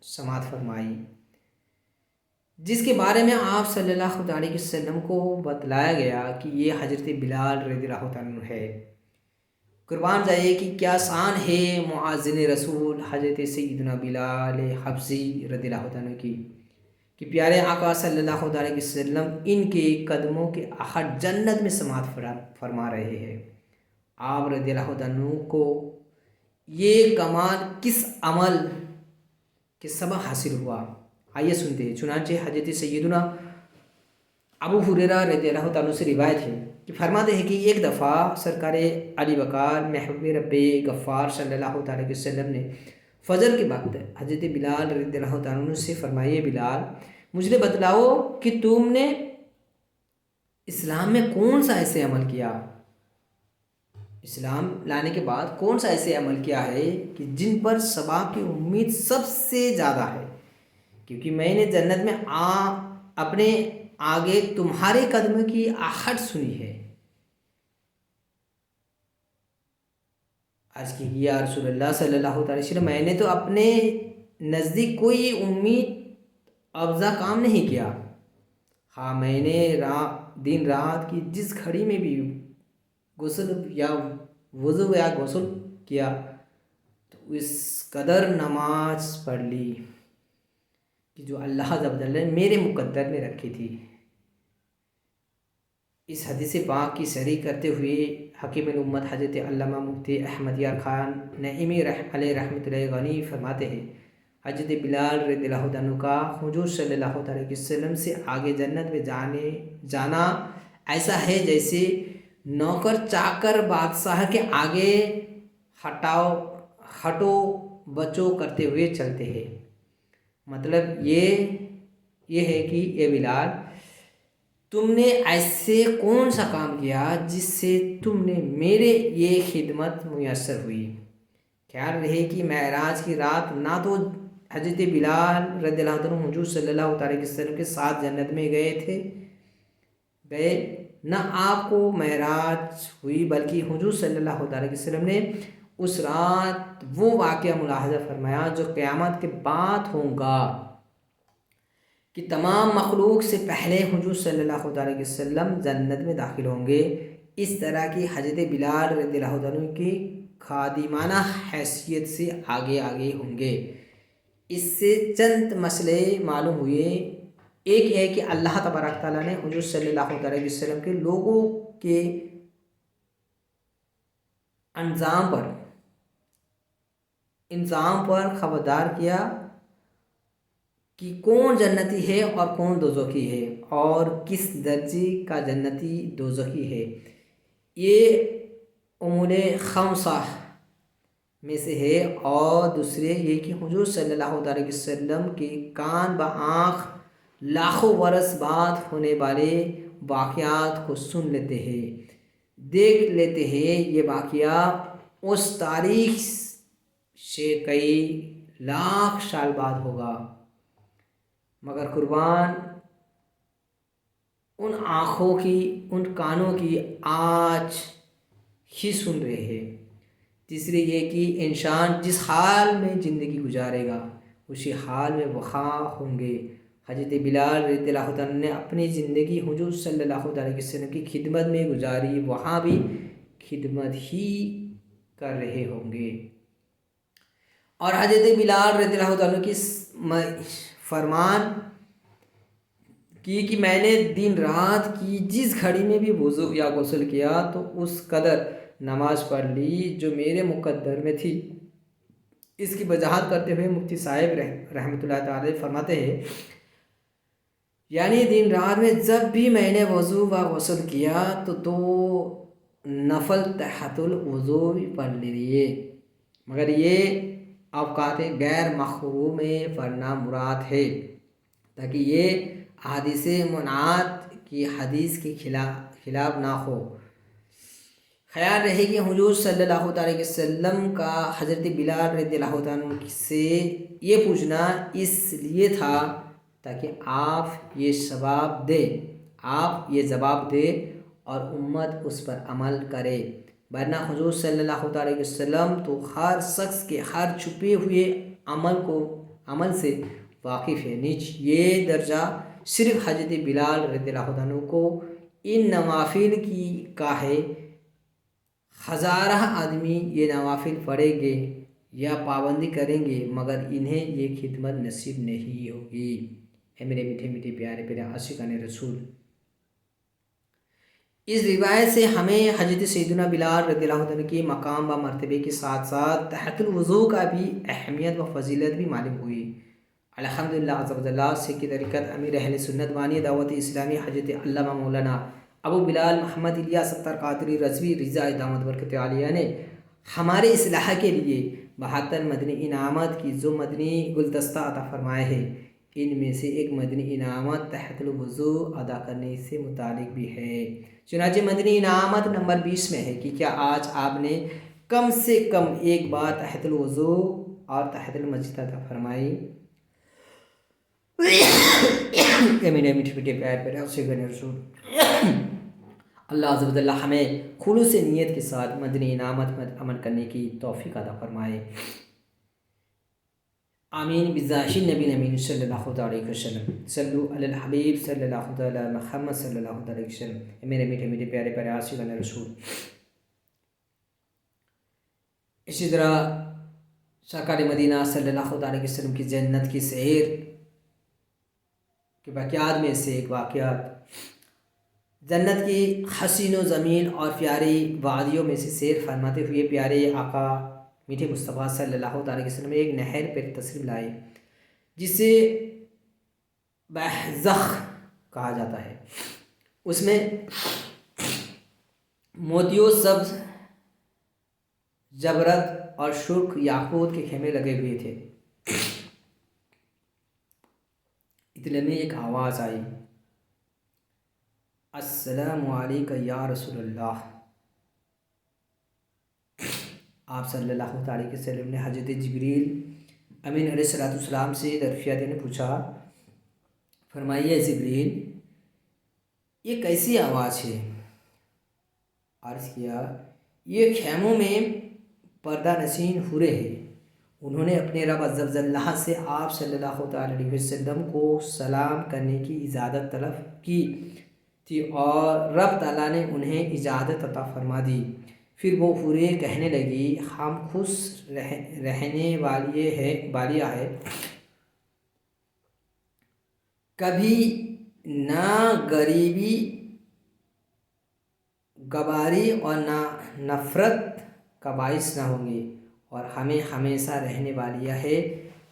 [SPEAKER 1] سماعت فرمائی، جس کے بارے میں آپ صلی اللہ علیہ وسلم کو بتلایا گیا کہ یہ حضرت بلال رضی اللہ عنہ ہے۔ قربان جائے کہ کیا شان ہے معاذن رسول حضرت سیدنا بلال حبشی رضی اللہ عنہ کی، کہ پیارے آقا صلی اللہ علیہ وسلم ان کے قدموں کے آخر جنت میں سماعت فرما رہے ہیں۔ آپ رضی اللہ عنہ کو یہ کمال کس عمل کے سبب حاصل ہوا، آئیے سنتے ہیں۔ چنانچہ حضرت سیدنا ابو ہریرہ رضی اللہ عنہ سے روایت ہے کہ فرماتے ہیں کہ ایک دفعہ سرکار علی وقار محبوب رب غفار صلی اللہ علیہ وسلم نے فجر کے وقت حضرت بلال رضی اللہ عنہ سے فرمائے، بلال مجھے بتلاؤ کہ تم نے اسلام میں کون سا ایسے عمل کیا، اسلام لانے کے بعد کون سا ایسے عمل کیا ہے کہ جن پر ثواب کی امید سب سے زیادہ ہے، کیونکہ میں نے جنت میں اپنے آگے تمہارے قدم کی آہٹ سنی ہے۔ آج کی یا رسول اللہ صلی اللہ علیہ وسلم، میں نے تو اپنے نزدیک کوئی امید افزا کام نہیں کیا، ہاں میں نے دن رات کی جس گھڑی میں بھی وضو یا غسل کیا تو اس قدر نماز پڑھ لی کہ جو اللہ عز و جل نے میرے مقدر میں رکھی تھی۔ اس حدیث پاک کی شرح کرتے ہوئے حکیم الامت حضرت علامہ مفتی احمد یار خان نعیمی علیہ رحمۃ اللہ غنی فرماتے ہیں، حضرت بلال رضی اللہ عنہ کا حضور صلی اللہ علیہ وسلم سے آگے جنت میں جانا ایسا ہے جیسے نوکر چاکر بادشاہ کے آگے ہٹو بچو کرتے ہوئے چلتے ہیں۔ مطلب یہ ہے کہ اے بلال، تم نے ایسے کون سا کام کیا جس سے تم نے میرے یہ خدمت میسر ہوئی۔ خیال رہے کہ معراج کی رات نہ تو حضرت بلال رضی اللہ عنہ حضور صلی اللہ علیہ وسلم کے ساتھ جنت میں گئے نہ آپ کو معراج ہوئی، بلکہ حضور صلی اللہ علیہ وسلم نے اس رات وہ واقعہ ملاحظہ فرمایا جو قیامت کے بعد ہوگا، کہ تمام مخلوق سے پہلے حضور صلی اللہ علیہ وسلم جنت میں داخل ہوں گے۔ اس طرح کی حضرت بلال رضی اللہ عنہ کی خادمانہ حیثیت سے آگے ہوں گے۔ اس سے چند مسئلے معلوم ہوئے۔ ایک ہے کہ اللہ تبارک تعالیٰ نے حضور صلی اللہ علیہ وسلم کے لوگوں کے انضام پر خبردار کیا کہ کون جنتی ہے اور کون دوزخی ہے، اور کس درجے کا جنتی دوزخی ہے۔ یہ امور خمسہ میں سے ہے۔ اور دوسرے یہ کہ حضور صلی اللہ علیہ وسلم کے کان بآنکھ لاکھوں برس بعد ہونے والے واقعات کو سن لیتے ہیں، دیکھ لیتے ہیں۔ یہ واقعہ اس تاریخ سے کئی لاکھ سال بعد ہوگا، مگر قربان ان آنکھوں کی، ان کانوں کی آج ہی سن رہے ہیں۔ تیسرے یہ کہ انسان جس حال میں زندگی گزارے گا اسی حال میں وقع ہوں گے، حضرت بلال رضی اللہ عنہ نے اپنی زندگی حضور صلی اللہ علیہ وسلم کی خدمت میں گزاری، وہاں بھی خدمت ہی کر رہے ہوں گے۔ اور حضرت بلال رضی اللہ عنہ کی فرمان کہ میں نے دن رات کی جس گھڑی میں بھی وضو یا غسل کیا تو اس قدر نماز پڑھ لی جو میرے مقدر میں تھی۔ اس کی وضاحت کرتے ہوئے مفتی صاحب رحمۃ اللہ تعالی فرماتے ہیں، یعنی دن رات میں جب بھی میں نے وضو و غسل کیا تو دو نفل تحت الوضو بھی پڑھ لیے، مگر یہ اوقات غیر مخروم میں پڑھنا مراد ہے، تاکہ یہ احادیث منعت کی حدیث کے خلاف نہ ہو۔ خیال رہے کہ حضور صلی اللہ علیہ وسلم کا حضرت بلال رضی اللہ عنہ سے یہ پوچھنا اس لیے تھا تاکہ آپ یہ جواب دے اور امت اس پر عمل کرے، ورنہ حضور صلی اللہ علیہ وسلم تو ہر شخص کے ہر چھپے ہوئے عمل سے واقف ہے۔ نیچ یہ درجہ صرف حضرت بلال رضی اللہ عنہ کو ان نوافل کی کا ہے، ہزارہ آدمی یہ نوافل پڑھیں گے یا پابندی کریں گے مگر انہیں یہ خدمت نصیب نہیں ہوگی۔ اے میرے میٹھے میٹھے پیارے پیارے عاشقان رسول، اس روایت سے ہمیں حضرت سیدنا بلال رضی اللہ عنہ کی مقام و مرتبے کے ساتھ ساتھ تحت الوضو کا بھی اہمیت و فضیلت بھی معلوم ہوئی۔ الحمدللہ عز و جل سکھ طریقت امیر اہل سنت بانی دعوت اسلامی حضرت علامہ مولانا ابو بلال محمد الیاس ستار قادری رضوی رضا دامت برکت عالیہ نے ہمارے اصلاح کے لیے 72 مدنی انعامات کی جو مدنی گلدستہ عطا فرمائے ہیں، ان میں سے ایک مدنی انعامات تحت الوضو ادا کرنے سے متعلق بھی ہے۔ چنانچہ مدنی انعامات نمبر 20 میں ہے کہ کیا آج آپ نے کم سے کم ایک بار تحت الوضو اور تحت المسجد عطا فرمائی؟ میرے میٹھے میٹھے پیار پیارے عاشقان رسول، اللہ عز و جل ہمیں خلوص نیت کے ساتھ مدنی انعامات پر عمل کرنے کی توفیق عطا فرمائے، آمین بجاہ النبی امین صلی اللہ علیہ وسلم۔ صلو علی الحبیب صلی اللہ علیہ محمد صلی اللہ علیہ وسلم۔ میرے میٹھے میٹھے پیارے پیارے عاشقان رسول، اسی طرح سرکار مدینہ صلی اللہ علیہ وسلم کی جنت کی سیر کے واقعات میں سے ایک واقعات، جنت کی حسین و جمیل اور پیاری وادیوں میں سے سیر فرماتے ہوئے پیارے آقا میٹھے مصطفیٰ صلی اللہ علیہ وسلم ایک نہر پر تشریف لائے جسے بحزخ کہا جاتا ہے۔ اس میں موتیوں، سبز زبرد اور سرخ یاقوت کے خیمے لگے ہوئے تھے۔ اتنے میں ایک آواز آئی، السلام علیکہ یا رسول اللہ۔ آپ صلی اللہ علیہ وسلم نے حضرت جبریل امین علیہ السلام سے درفیات نے پوچھا، فرمائیے جبریل یہ کیسی آواز ہے؟ عرض کیا یہ خیموں میں پردہ نشین حوریں ہیں۔ انہوں نے اپنے رب عز و جل سے آپ صلی اللہ علیہ وسلم کو سلام کرنے کی اجازت طلب کی تھی اور رب تعالیٰ نے انہیں اجازت عطا فرما دی۔ پھر وہ حوریں کہنے لگی، ہم خوش رہنے والیاں ہیں، کبھی نہ غریبی گباری اور نہ نفرت کا باعث نہ ہوں گے، اور ہمیں ہمیشہ رہنے والیاں ہے،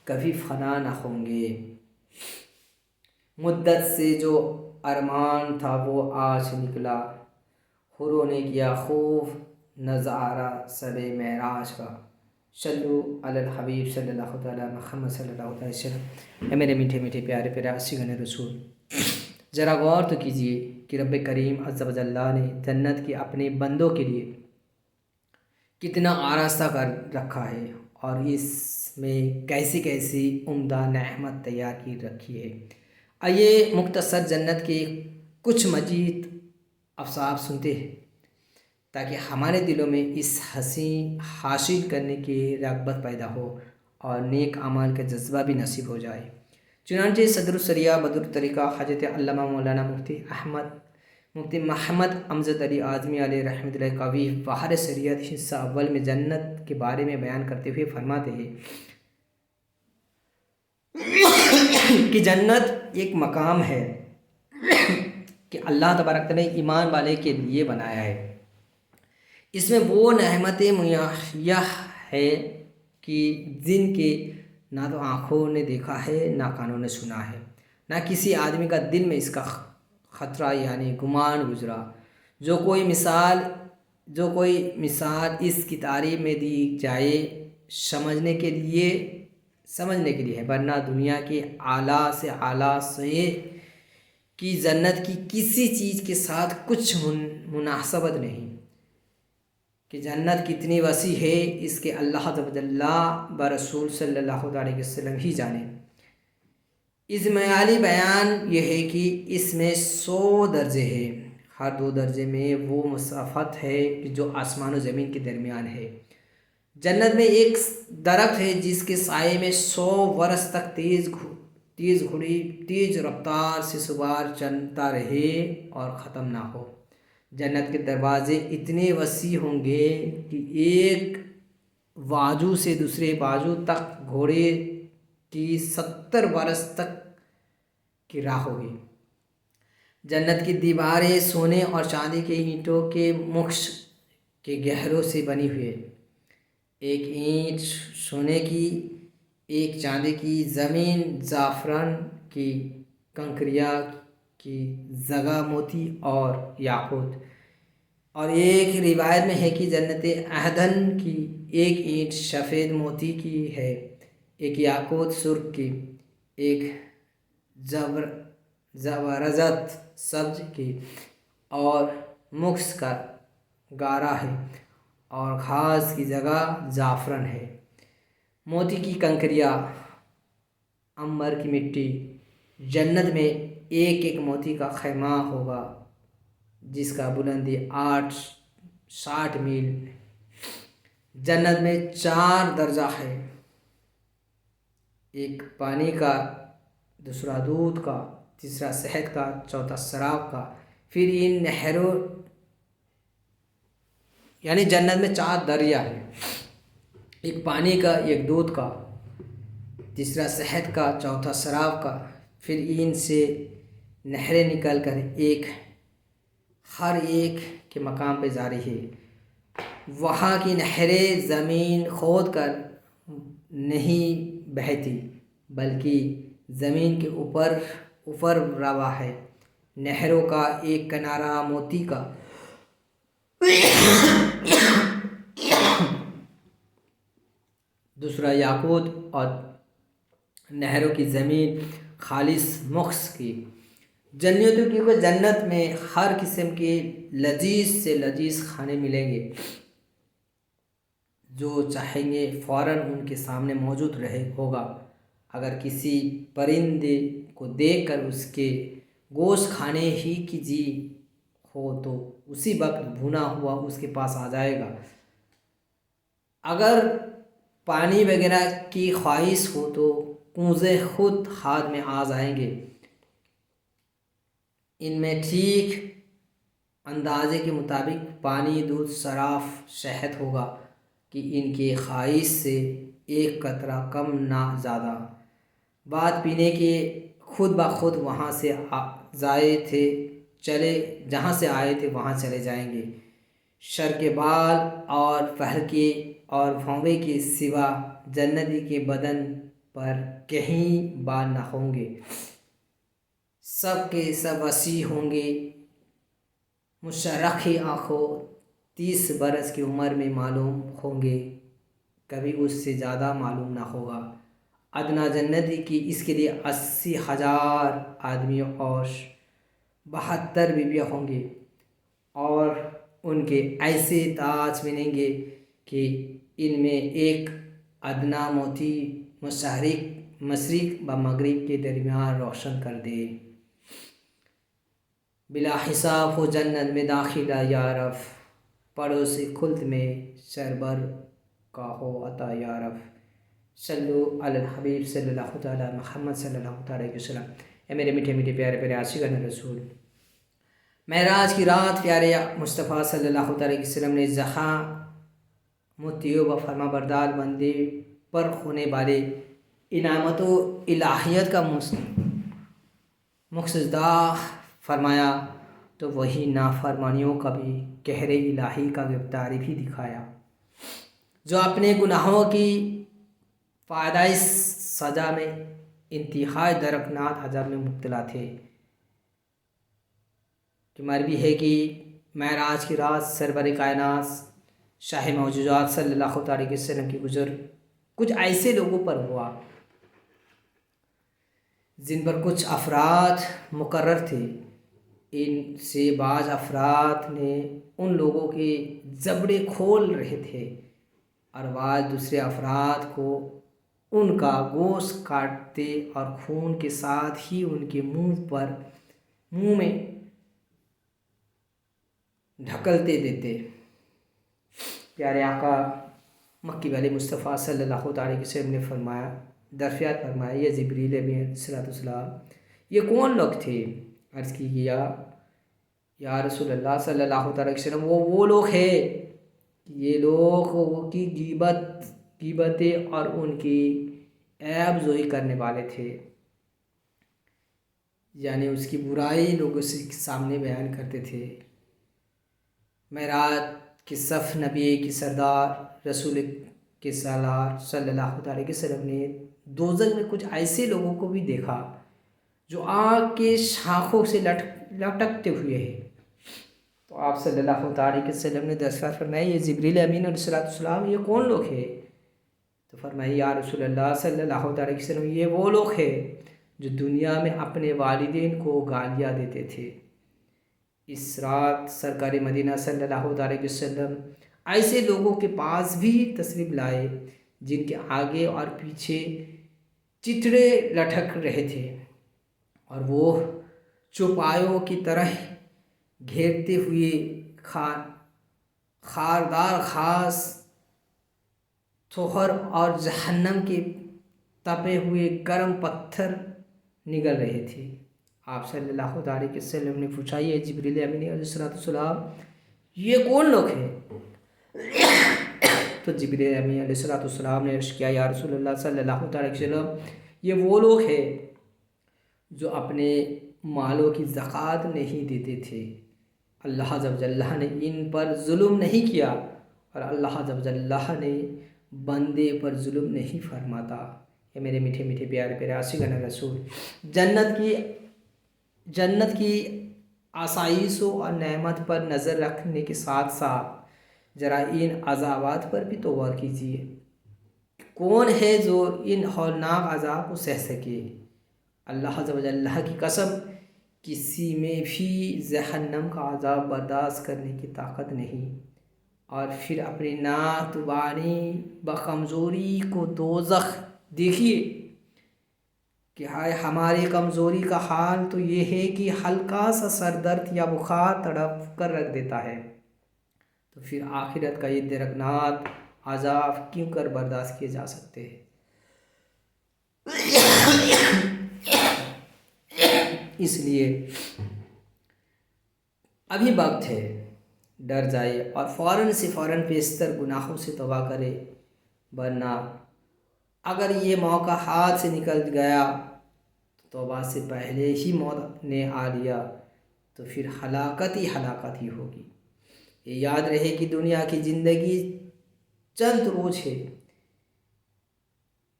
[SPEAKER 1] کبھی فنا نہ ہوں گے۔ مدت سے جو ارمان تھا وہ آج نکلا، حوروں نے کیا خوب نظارہ شب معراج کا۔ صلو علی الحبیب صلی اللہ علیہ محمد صلی اللہ علیہ وسلم۔ میرے میٹھے میٹھے پیارے پیارے عاشقان رسول، ذرا غور تو کیجیے کہ رب کریم عز و جل نے جنت کے اپنے بندوں کے لیے کتنا آراستہ کر رکھا ہے اور اس میں کیسی کیسی عمدہ نعمت تیار کی رکھی ہے۔ آئیے مختصر جنت کے کچھ مزید اوصاف سنتے ہیں تاکہ ہمارے دلوں میں اس حسین حاصل کرنے کی رغبت پیدا ہو اور نیک اعمال کا جذبہ بھی نصیب ہو جائے۔ چنانچہ صدر السریہ بدر طریقہ حضرت علامہ مولانا مفتی محمد امجد علی اعظمی علیہ رحمۃ اللہ قوی بحر سریت حصہ اول میں جنت کے بارے میں بیان کرتے ہوئے فرماتے ہیں کہ جنت ایک مقام ہے کہ اللہ تبارک تعالیٰ نے ایمان والے کے لیے بنایا ہے۔ اس میں وہ نعمتیں مہیا ہے کہ جن کے نہ تو آنکھوں نے دیکھا ہے نہ کانوں نے سنا ہے، نہ کسی آدمی کا دل میں اس کا خطرہ یعنی گمان گزرا۔ جو کوئی مثال اس کی تعریف میں دی جائے سمجھنے کے لیے ہے، ورنہ دنیا کے اعلیٰ سے اعلیٰ سے کی جنت کی کسی چیز کے ساتھ کچھ مناسبت نہیں۔ کہ جنت کتنی وسیع ہے اس کے اللہ جل برسول صلی اللہ علیہ وسلم ہی جانے۔ اس معیاری بیان یہ ہے کہ اس میں 100 درجے ہیں، ہر 2 درجے میں وہ مسافت ہے کہ جو آسمان و زمین کے درمیان ہے۔ جنت میں ایک درخت ہے جس کے سائے میں 100 برس تک تیز رفتار سے سوار چلتا رہے اور ختم نہ ہو۔ جنت کے دروازے اتنے وسیع ہوں گے کہ ایک بازو سے دوسرے بازو تک گھوڑے کی 70 برس تک کی راہ ہوگی۔ جنت کی دیواریں سونے اور چاندی کے اینٹوں کے مکش کے گہروں سے بنی ہوئی ہے، ایک اینٹ سونے کی، ایک چاندی کی، زمین زعفران کی، کنکریاں کی جگہ موتی اور یاقوت۔ اور ایک روایت میں ہے کہ جنت عدن کی ایک اینٹ سفید موتی کی ہے، ایک یاقوت سرخ کی، ایک زبرجد سبز کی، اور مکس کا گارا ہے، اور گھاس کی جگہ زعفران ہے۔ موتی کی کنکریاں، عنبر کی مٹی۔ جنت میں ایک موتی کا خیمہ ہوگا جس کا بلندی 60 میل۔ جنت میں 4 درجہ ہے، ایک پانی کا، دوسرا دودھ کا، تیسرا شہد کا، چوتھا شراب کا۔ پھر ان نہروں یعنی جنت میں 4 دریا ہیں، ایک پانی کا، ایک دودھ کا، تیسرا شہد کا، چوتھا شراب کا۔ پھر ان سے نہریں نکل کر ہر ایک کے مقام پہ جاری ہے۔ وہاں کی نہریں زمین کھود کر نہیں بہتی بلکہ زمین کے اوپر رواں ہے۔ نہروں کا ایک کنارہ موتی کا دوسرا یاقوت اور نہروں کی زمین خالص مکس کی۔ جنتوں کی جنت میں ہر قسم کے لذیذ سے لذیذ کھانے ملیں گے، جو چاہیں گے فوراً ان کے سامنے موجود ہوگا۔ اگر کسی پرندے کو دیکھ کر اس کے گوشت کھانے ہی کی جی ہو تو اسی وقت بھونا ہوا اس کے پاس آ جائے گا۔ اگر پانی وغیرہ کی خواہش ہو تو کوزے خود ہاتھ میں آ جائیں گے۔ ان میں ٹھیک اندازے کے مطابق پانی، دودھ، شراب، شہد ہوگا کہ ان کی خواہش سے ایک قطرہ کم نہ زیادہ۔ بعد پینے کے خود بخود وہاں سے جہاں سے آئے تھے وہاں چلے جائیں گے۔ سر کے بال اور پہر کے اور بھونبے کے سوا جنتی کے بدن پر کہیں بال نہ ہوں گے، سب کے سب وسیع ہوں گے۔ مشرقی آنکھوں 30 برس کی عمر میں معلوم ہوں گے، کبھی اس سے زیادہ معلوم نہ ہوگا۔ ادنا جنتی کی اس کے لیے 80,000 آدمی اور 72 بیویاں ہوں گے، اور ان کے ایسے تاج ملیں گے کہ ان میں ایک ادنا موتی مشرق و مغرب کے درمیان روشن کر دے۔ بلا حساب ہو جنت میں داخلہ یارب، پڑوس خلد میں سربر کا ہو عطا یارب۔ صلو علی الحبیب صلی اللہ تعالی محمد صلی اللہ تعالی علیہ وسلم۔ اے میرے میٹھے میٹھے پیارے پیارے عاشقان رسول، معراج کی رات پیارے مصطفیٰ صلی اللہ تعالی علیہ وسلم نے جہاں مطیع و فرما بردار بندے پر ہونے والے انعامت و الہیت کا مقصدہ فرمایا، تو وہی نافرمانیوں کا بھی قہر الہی کا گرفتاری بھی دکھایا، جو اپنے گناہوں کی پائیدار سزا میں انتہائی دردناک عذاب میں مبتلا تھے۔ کہ مربی ہے کہ معراج کی رات سرور کائنات شاہ معجزات صلی اللہ تعالی علیہ وسلم کی گزر کچھ ایسے لوگوں پر ہوا جن پر کچھ افراد مقرر تھے۔ ان سے بعض افراد نے ان لوگوں کے جبڑے کھول رہے تھے اور بعض دوسرے افراد کو ان کا گوشت کاٹتے اور خون کے ساتھ ہی ان کے منہ میں ڈھکلتے دیتے۔ پیارے آقا مکی والے مصطفیٰ صلی اللہ تعالی علیہ وسلم نے فرمایا، دریافت فرمایا، یہ جبریل علیہ السلام یہ کون لوگ تھے؟ عرض کی گیا، یا رسول اللہ صلی اللہ تعالی علیہ وسلم وہ لوگ ہیں، یہ لوگ کی غیبتیں اور ان کی عیب زوئی کرنے والے تھے، یعنی اس کی برائی لوگوں کے سامنے بیان کرتے تھے۔ معراج کی صف نبی کی سردار رسول کے سالار صلی اللہ تعالی علیہ وسلم نے دوزخ میں کچھ ایسے لوگوں کو بھی دیکھا جو آگ کے شاخوں سے لٹکتے ہوئے ہیں۔ تو آپ صلی اللہ تعالی علیہ وسلم نے دریافت فرمایا، یہ جبریل امین علیہ السلام یہ کون لوگ ہیں؟ تو فرمایا، یا رسول اللہ صلی اللہ تعالی علیہ وسلم یہ وہ لوگ ہیں جو دنیا میں اپنے والدین کو گالیاں دیتے تھے۔ اس رات سرکار مدینہ صلی اللہ تعالی علیہ وسلم ایسے لوگوں کے پاس بھی تشریف لائے جن کے آگے اور پیچھے چتڑے لٹک رہے تھے اور وہ چوپایوں کی طرح گھیرتے ہوئے خاردار خاص تھوہر اور جہنم کے تپے ہوئے گرم پتھر نگل رہے تھے۔ آپ صلی اللہ تعالی علیہ وسلم نے پوچھا، یہ جبریل امین علیہ السلام یہ کون لوگ ہیں؟ تو جبریل امین علیہ السلام نے عرض کیا، یا رسول اللہ صلی اللہ تعالی علیہ وسلم یہ وہ لوگ ہیں جو اپنے مالوں کی زکوٰۃ نہیں دیتے تھے۔ اللہ عز و جل نے ان پر ظلم نہیں کیا اور اللہ عز و جل نے بندے پر ظلم نہیں فرماتا۔ یہ میرے میٹھے میٹھے پیارے پیارے عاشقان رسول، جنت کی آسائشوں اور نعمت پر نظر رکھنے کے ساتھ ساتھ ذرا ان عذابات پر بھی تو غور کیجیے۔ کون ہے جو ان ہولناک عذاب کو سہ سکے؟ اللہ عز و جل کی قسم، کسی میں بھی جہنم کا عذاب برداشت کرنے کی طاقت نہیں، اور پھر اپنی ناتوانی بکمزوری کو دوزخ دیکھیے کہ ہائے ہماری کمزوری کا حال تو یہ ہے کہ ہلکا سا سر درد یا بخار تڑپ کر رکھ دیتا ہے، تو پھر آخرت کا یہ دردناک عذاب کیوں کر برداشت کیے جا سکتے ہیں؟ اس لیے ابھی وقت ہے، ڈر جائے اور فوراً سے فوراً بیشتر گناہوں سے توبہ کرے، ورنہ اگر یہ موقع ہاتھ سے نکل گیا تو توبہ سے پہلے ہی موت نے آ لیا تو پھر ہلاکت ہی ہوگی۔ یہ یاد رہے کہ دنیا کی زندگی چند روز ہے،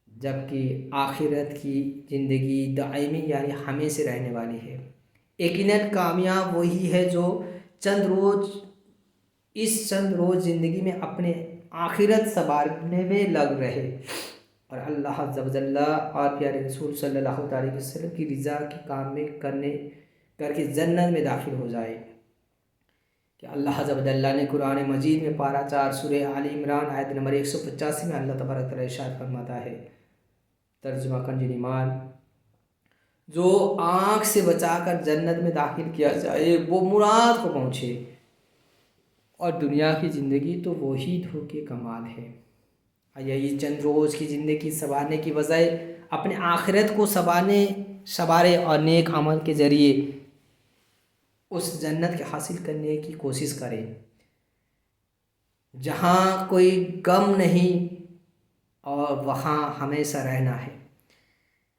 [SPEAKER 1] جبکہ آخرت کی زندگی دائمی یعنی ہمیشہ رہنے والی ہے۔ یقیناً کامیاب وہی ہے جو چند روز زندگی میں اپنے آخرت سنوارنے میں لگ رہے اور اللہ عز و جل اور پیارے رسول صلی اللہ علیہ وسلم کی رضا کے کام میں کر کے جنت میں داخل ہو جائے۔ کہ اللہ عز و جل نے قرآن مجید میں پارہ 4 سورہ آل عمران آیت نمبر 185 میں اللہ تبارک تعالیٰ ارشاد فرماتا ہے، ترجمہ کنز ایمان، جو آنکھ سے بچا کر جنت میں داخل کیا جائے وہ مراد کو پہنچے، اور دنیا کی زندگی تو وہی دھوکے کا مال ہے۔ یہی چند روز کی زندگی سنوارنے کی بجائے اپنے آخرت کو سنوارے اور نیک عمل کے ذریعے اس جنت کے حاصل کرنے کی کوشش کرے جہاں کوئی غم نہیں اور وہاں ہمیشہ رہنا ہے۔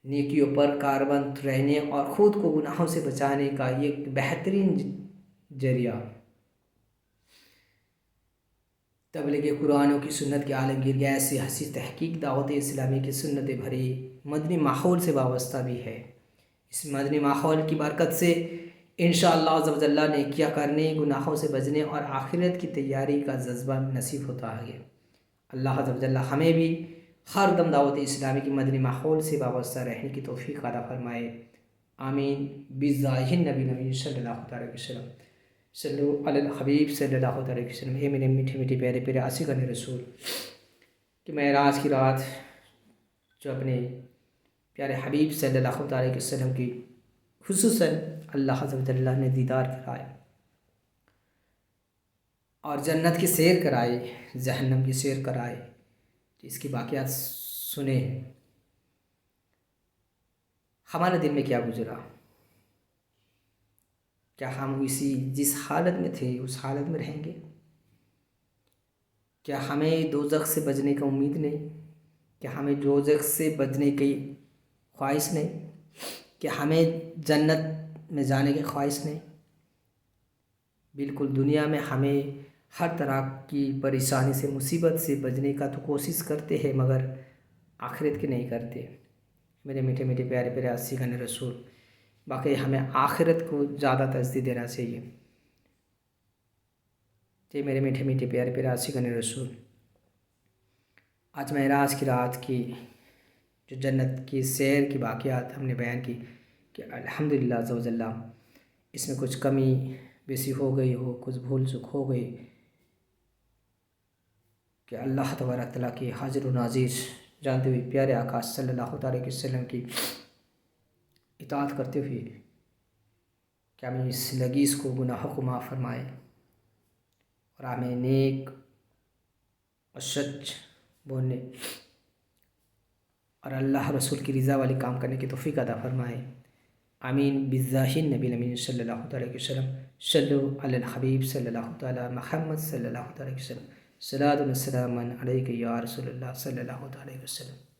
[SPEAKER 1] نیکیوں پر کاربند رہنے اور خود کو گناہوں سے بچانے کا یہ ایک بہترین ذریعہ تبلیغ قرآن کی سنت کے عالمگیر ایسی حسین تحقیق دعوت اسلامی کی سنت بھری مدنی ماحول سے وابستہ بھی ہے۔ اس مدنی ماحول کی برکت سے انشاءاللہ عز و جل نیکیاں کرنے، گناہوں سے بچنے اور آخرت کی تیاری کا جذبہ نصیب ہوتا ہے۔ اللہ عز و جل ہمیں بھی ہر دم دعوت اسلامی کی مدنی ماحول سے وابستہ رہنے کی توفیق عطا فرمائے، آمین بجاہ نبی صلی اللہ علیہ وسلم۔ صلو علی الحبیب صلی اللہ علیہ وسلم۔ اے میرے میٹھے میٹھے پیارے پیارے عاشقان رسول، کہ معراج کی رات جو اپنے پیارے حبیب صلی اللہ علیہ وسلم کی خصوصاً اللہ عز و جل نے دیدار کرائے اور جنت کی سیر کرائے، جہنم کی سیر کرائے، اس کی واقعات سنے، ہمارے دل میں کیا گزرا؟ کیا ہم جس حالت میں تھے اس حالت میں رہیں گے؟ کیا ہمیں دوزخ سے بچنے کا امید نہیں؟ کیا ہمیں دوزخ سے بچنے کی خواہش نہیں؟ کیا ہمیں جنت میں جانے کی خواہش نہیں؟ بالکل، دنیا میں ہمیں ہر طرح کی پریشانی سے، مصیبت سے بچنے کا تو کوشش کرتے ہیں، مگر آخرت کی نہیں کرتے۔ میرے میٹھے میٹھے پیارے پیارے عاشقان رسول، باقی ہمیں آخرت کو زیادہ ترجیح دینا چاہیے۔ میرے میٹھے میٹھے پیارے پیارے عاشقان رسول، آج معراج کی رات کی جو جنت کی سیر کی واقعات ہم نے بیان کی، کہ الحمدللہ عز و جل اس میں کچھ کمی بیسی ہو گئی ہو، کچھ بھول چک ہو گئی، کہ اللہ تبارک تعالیٰ کی حاضر و ناظر جانتے ہوئے پیارے آقا صلی اللہ علیہ وسلم کی اطاعت کرتے ہوئے کہ ہمیں اس لگیز کو، گناہوں کو معاف فرمائے اور ہمیں نیک اور سچ بولنے اور اللہ رسول کی رضا والی کام کرنے کی توفیق عطا فرمائے، آمین بجاہ نبی امین صلی اللہ علیہ وسلم۔ صلو علی الحبیب صلی اللہ تعالی محمد صلی اللہ علیہ وسلم۔ صلاۃ و سلام علیک یا رسول اللہ صلی اللہ علیہ وسلم۔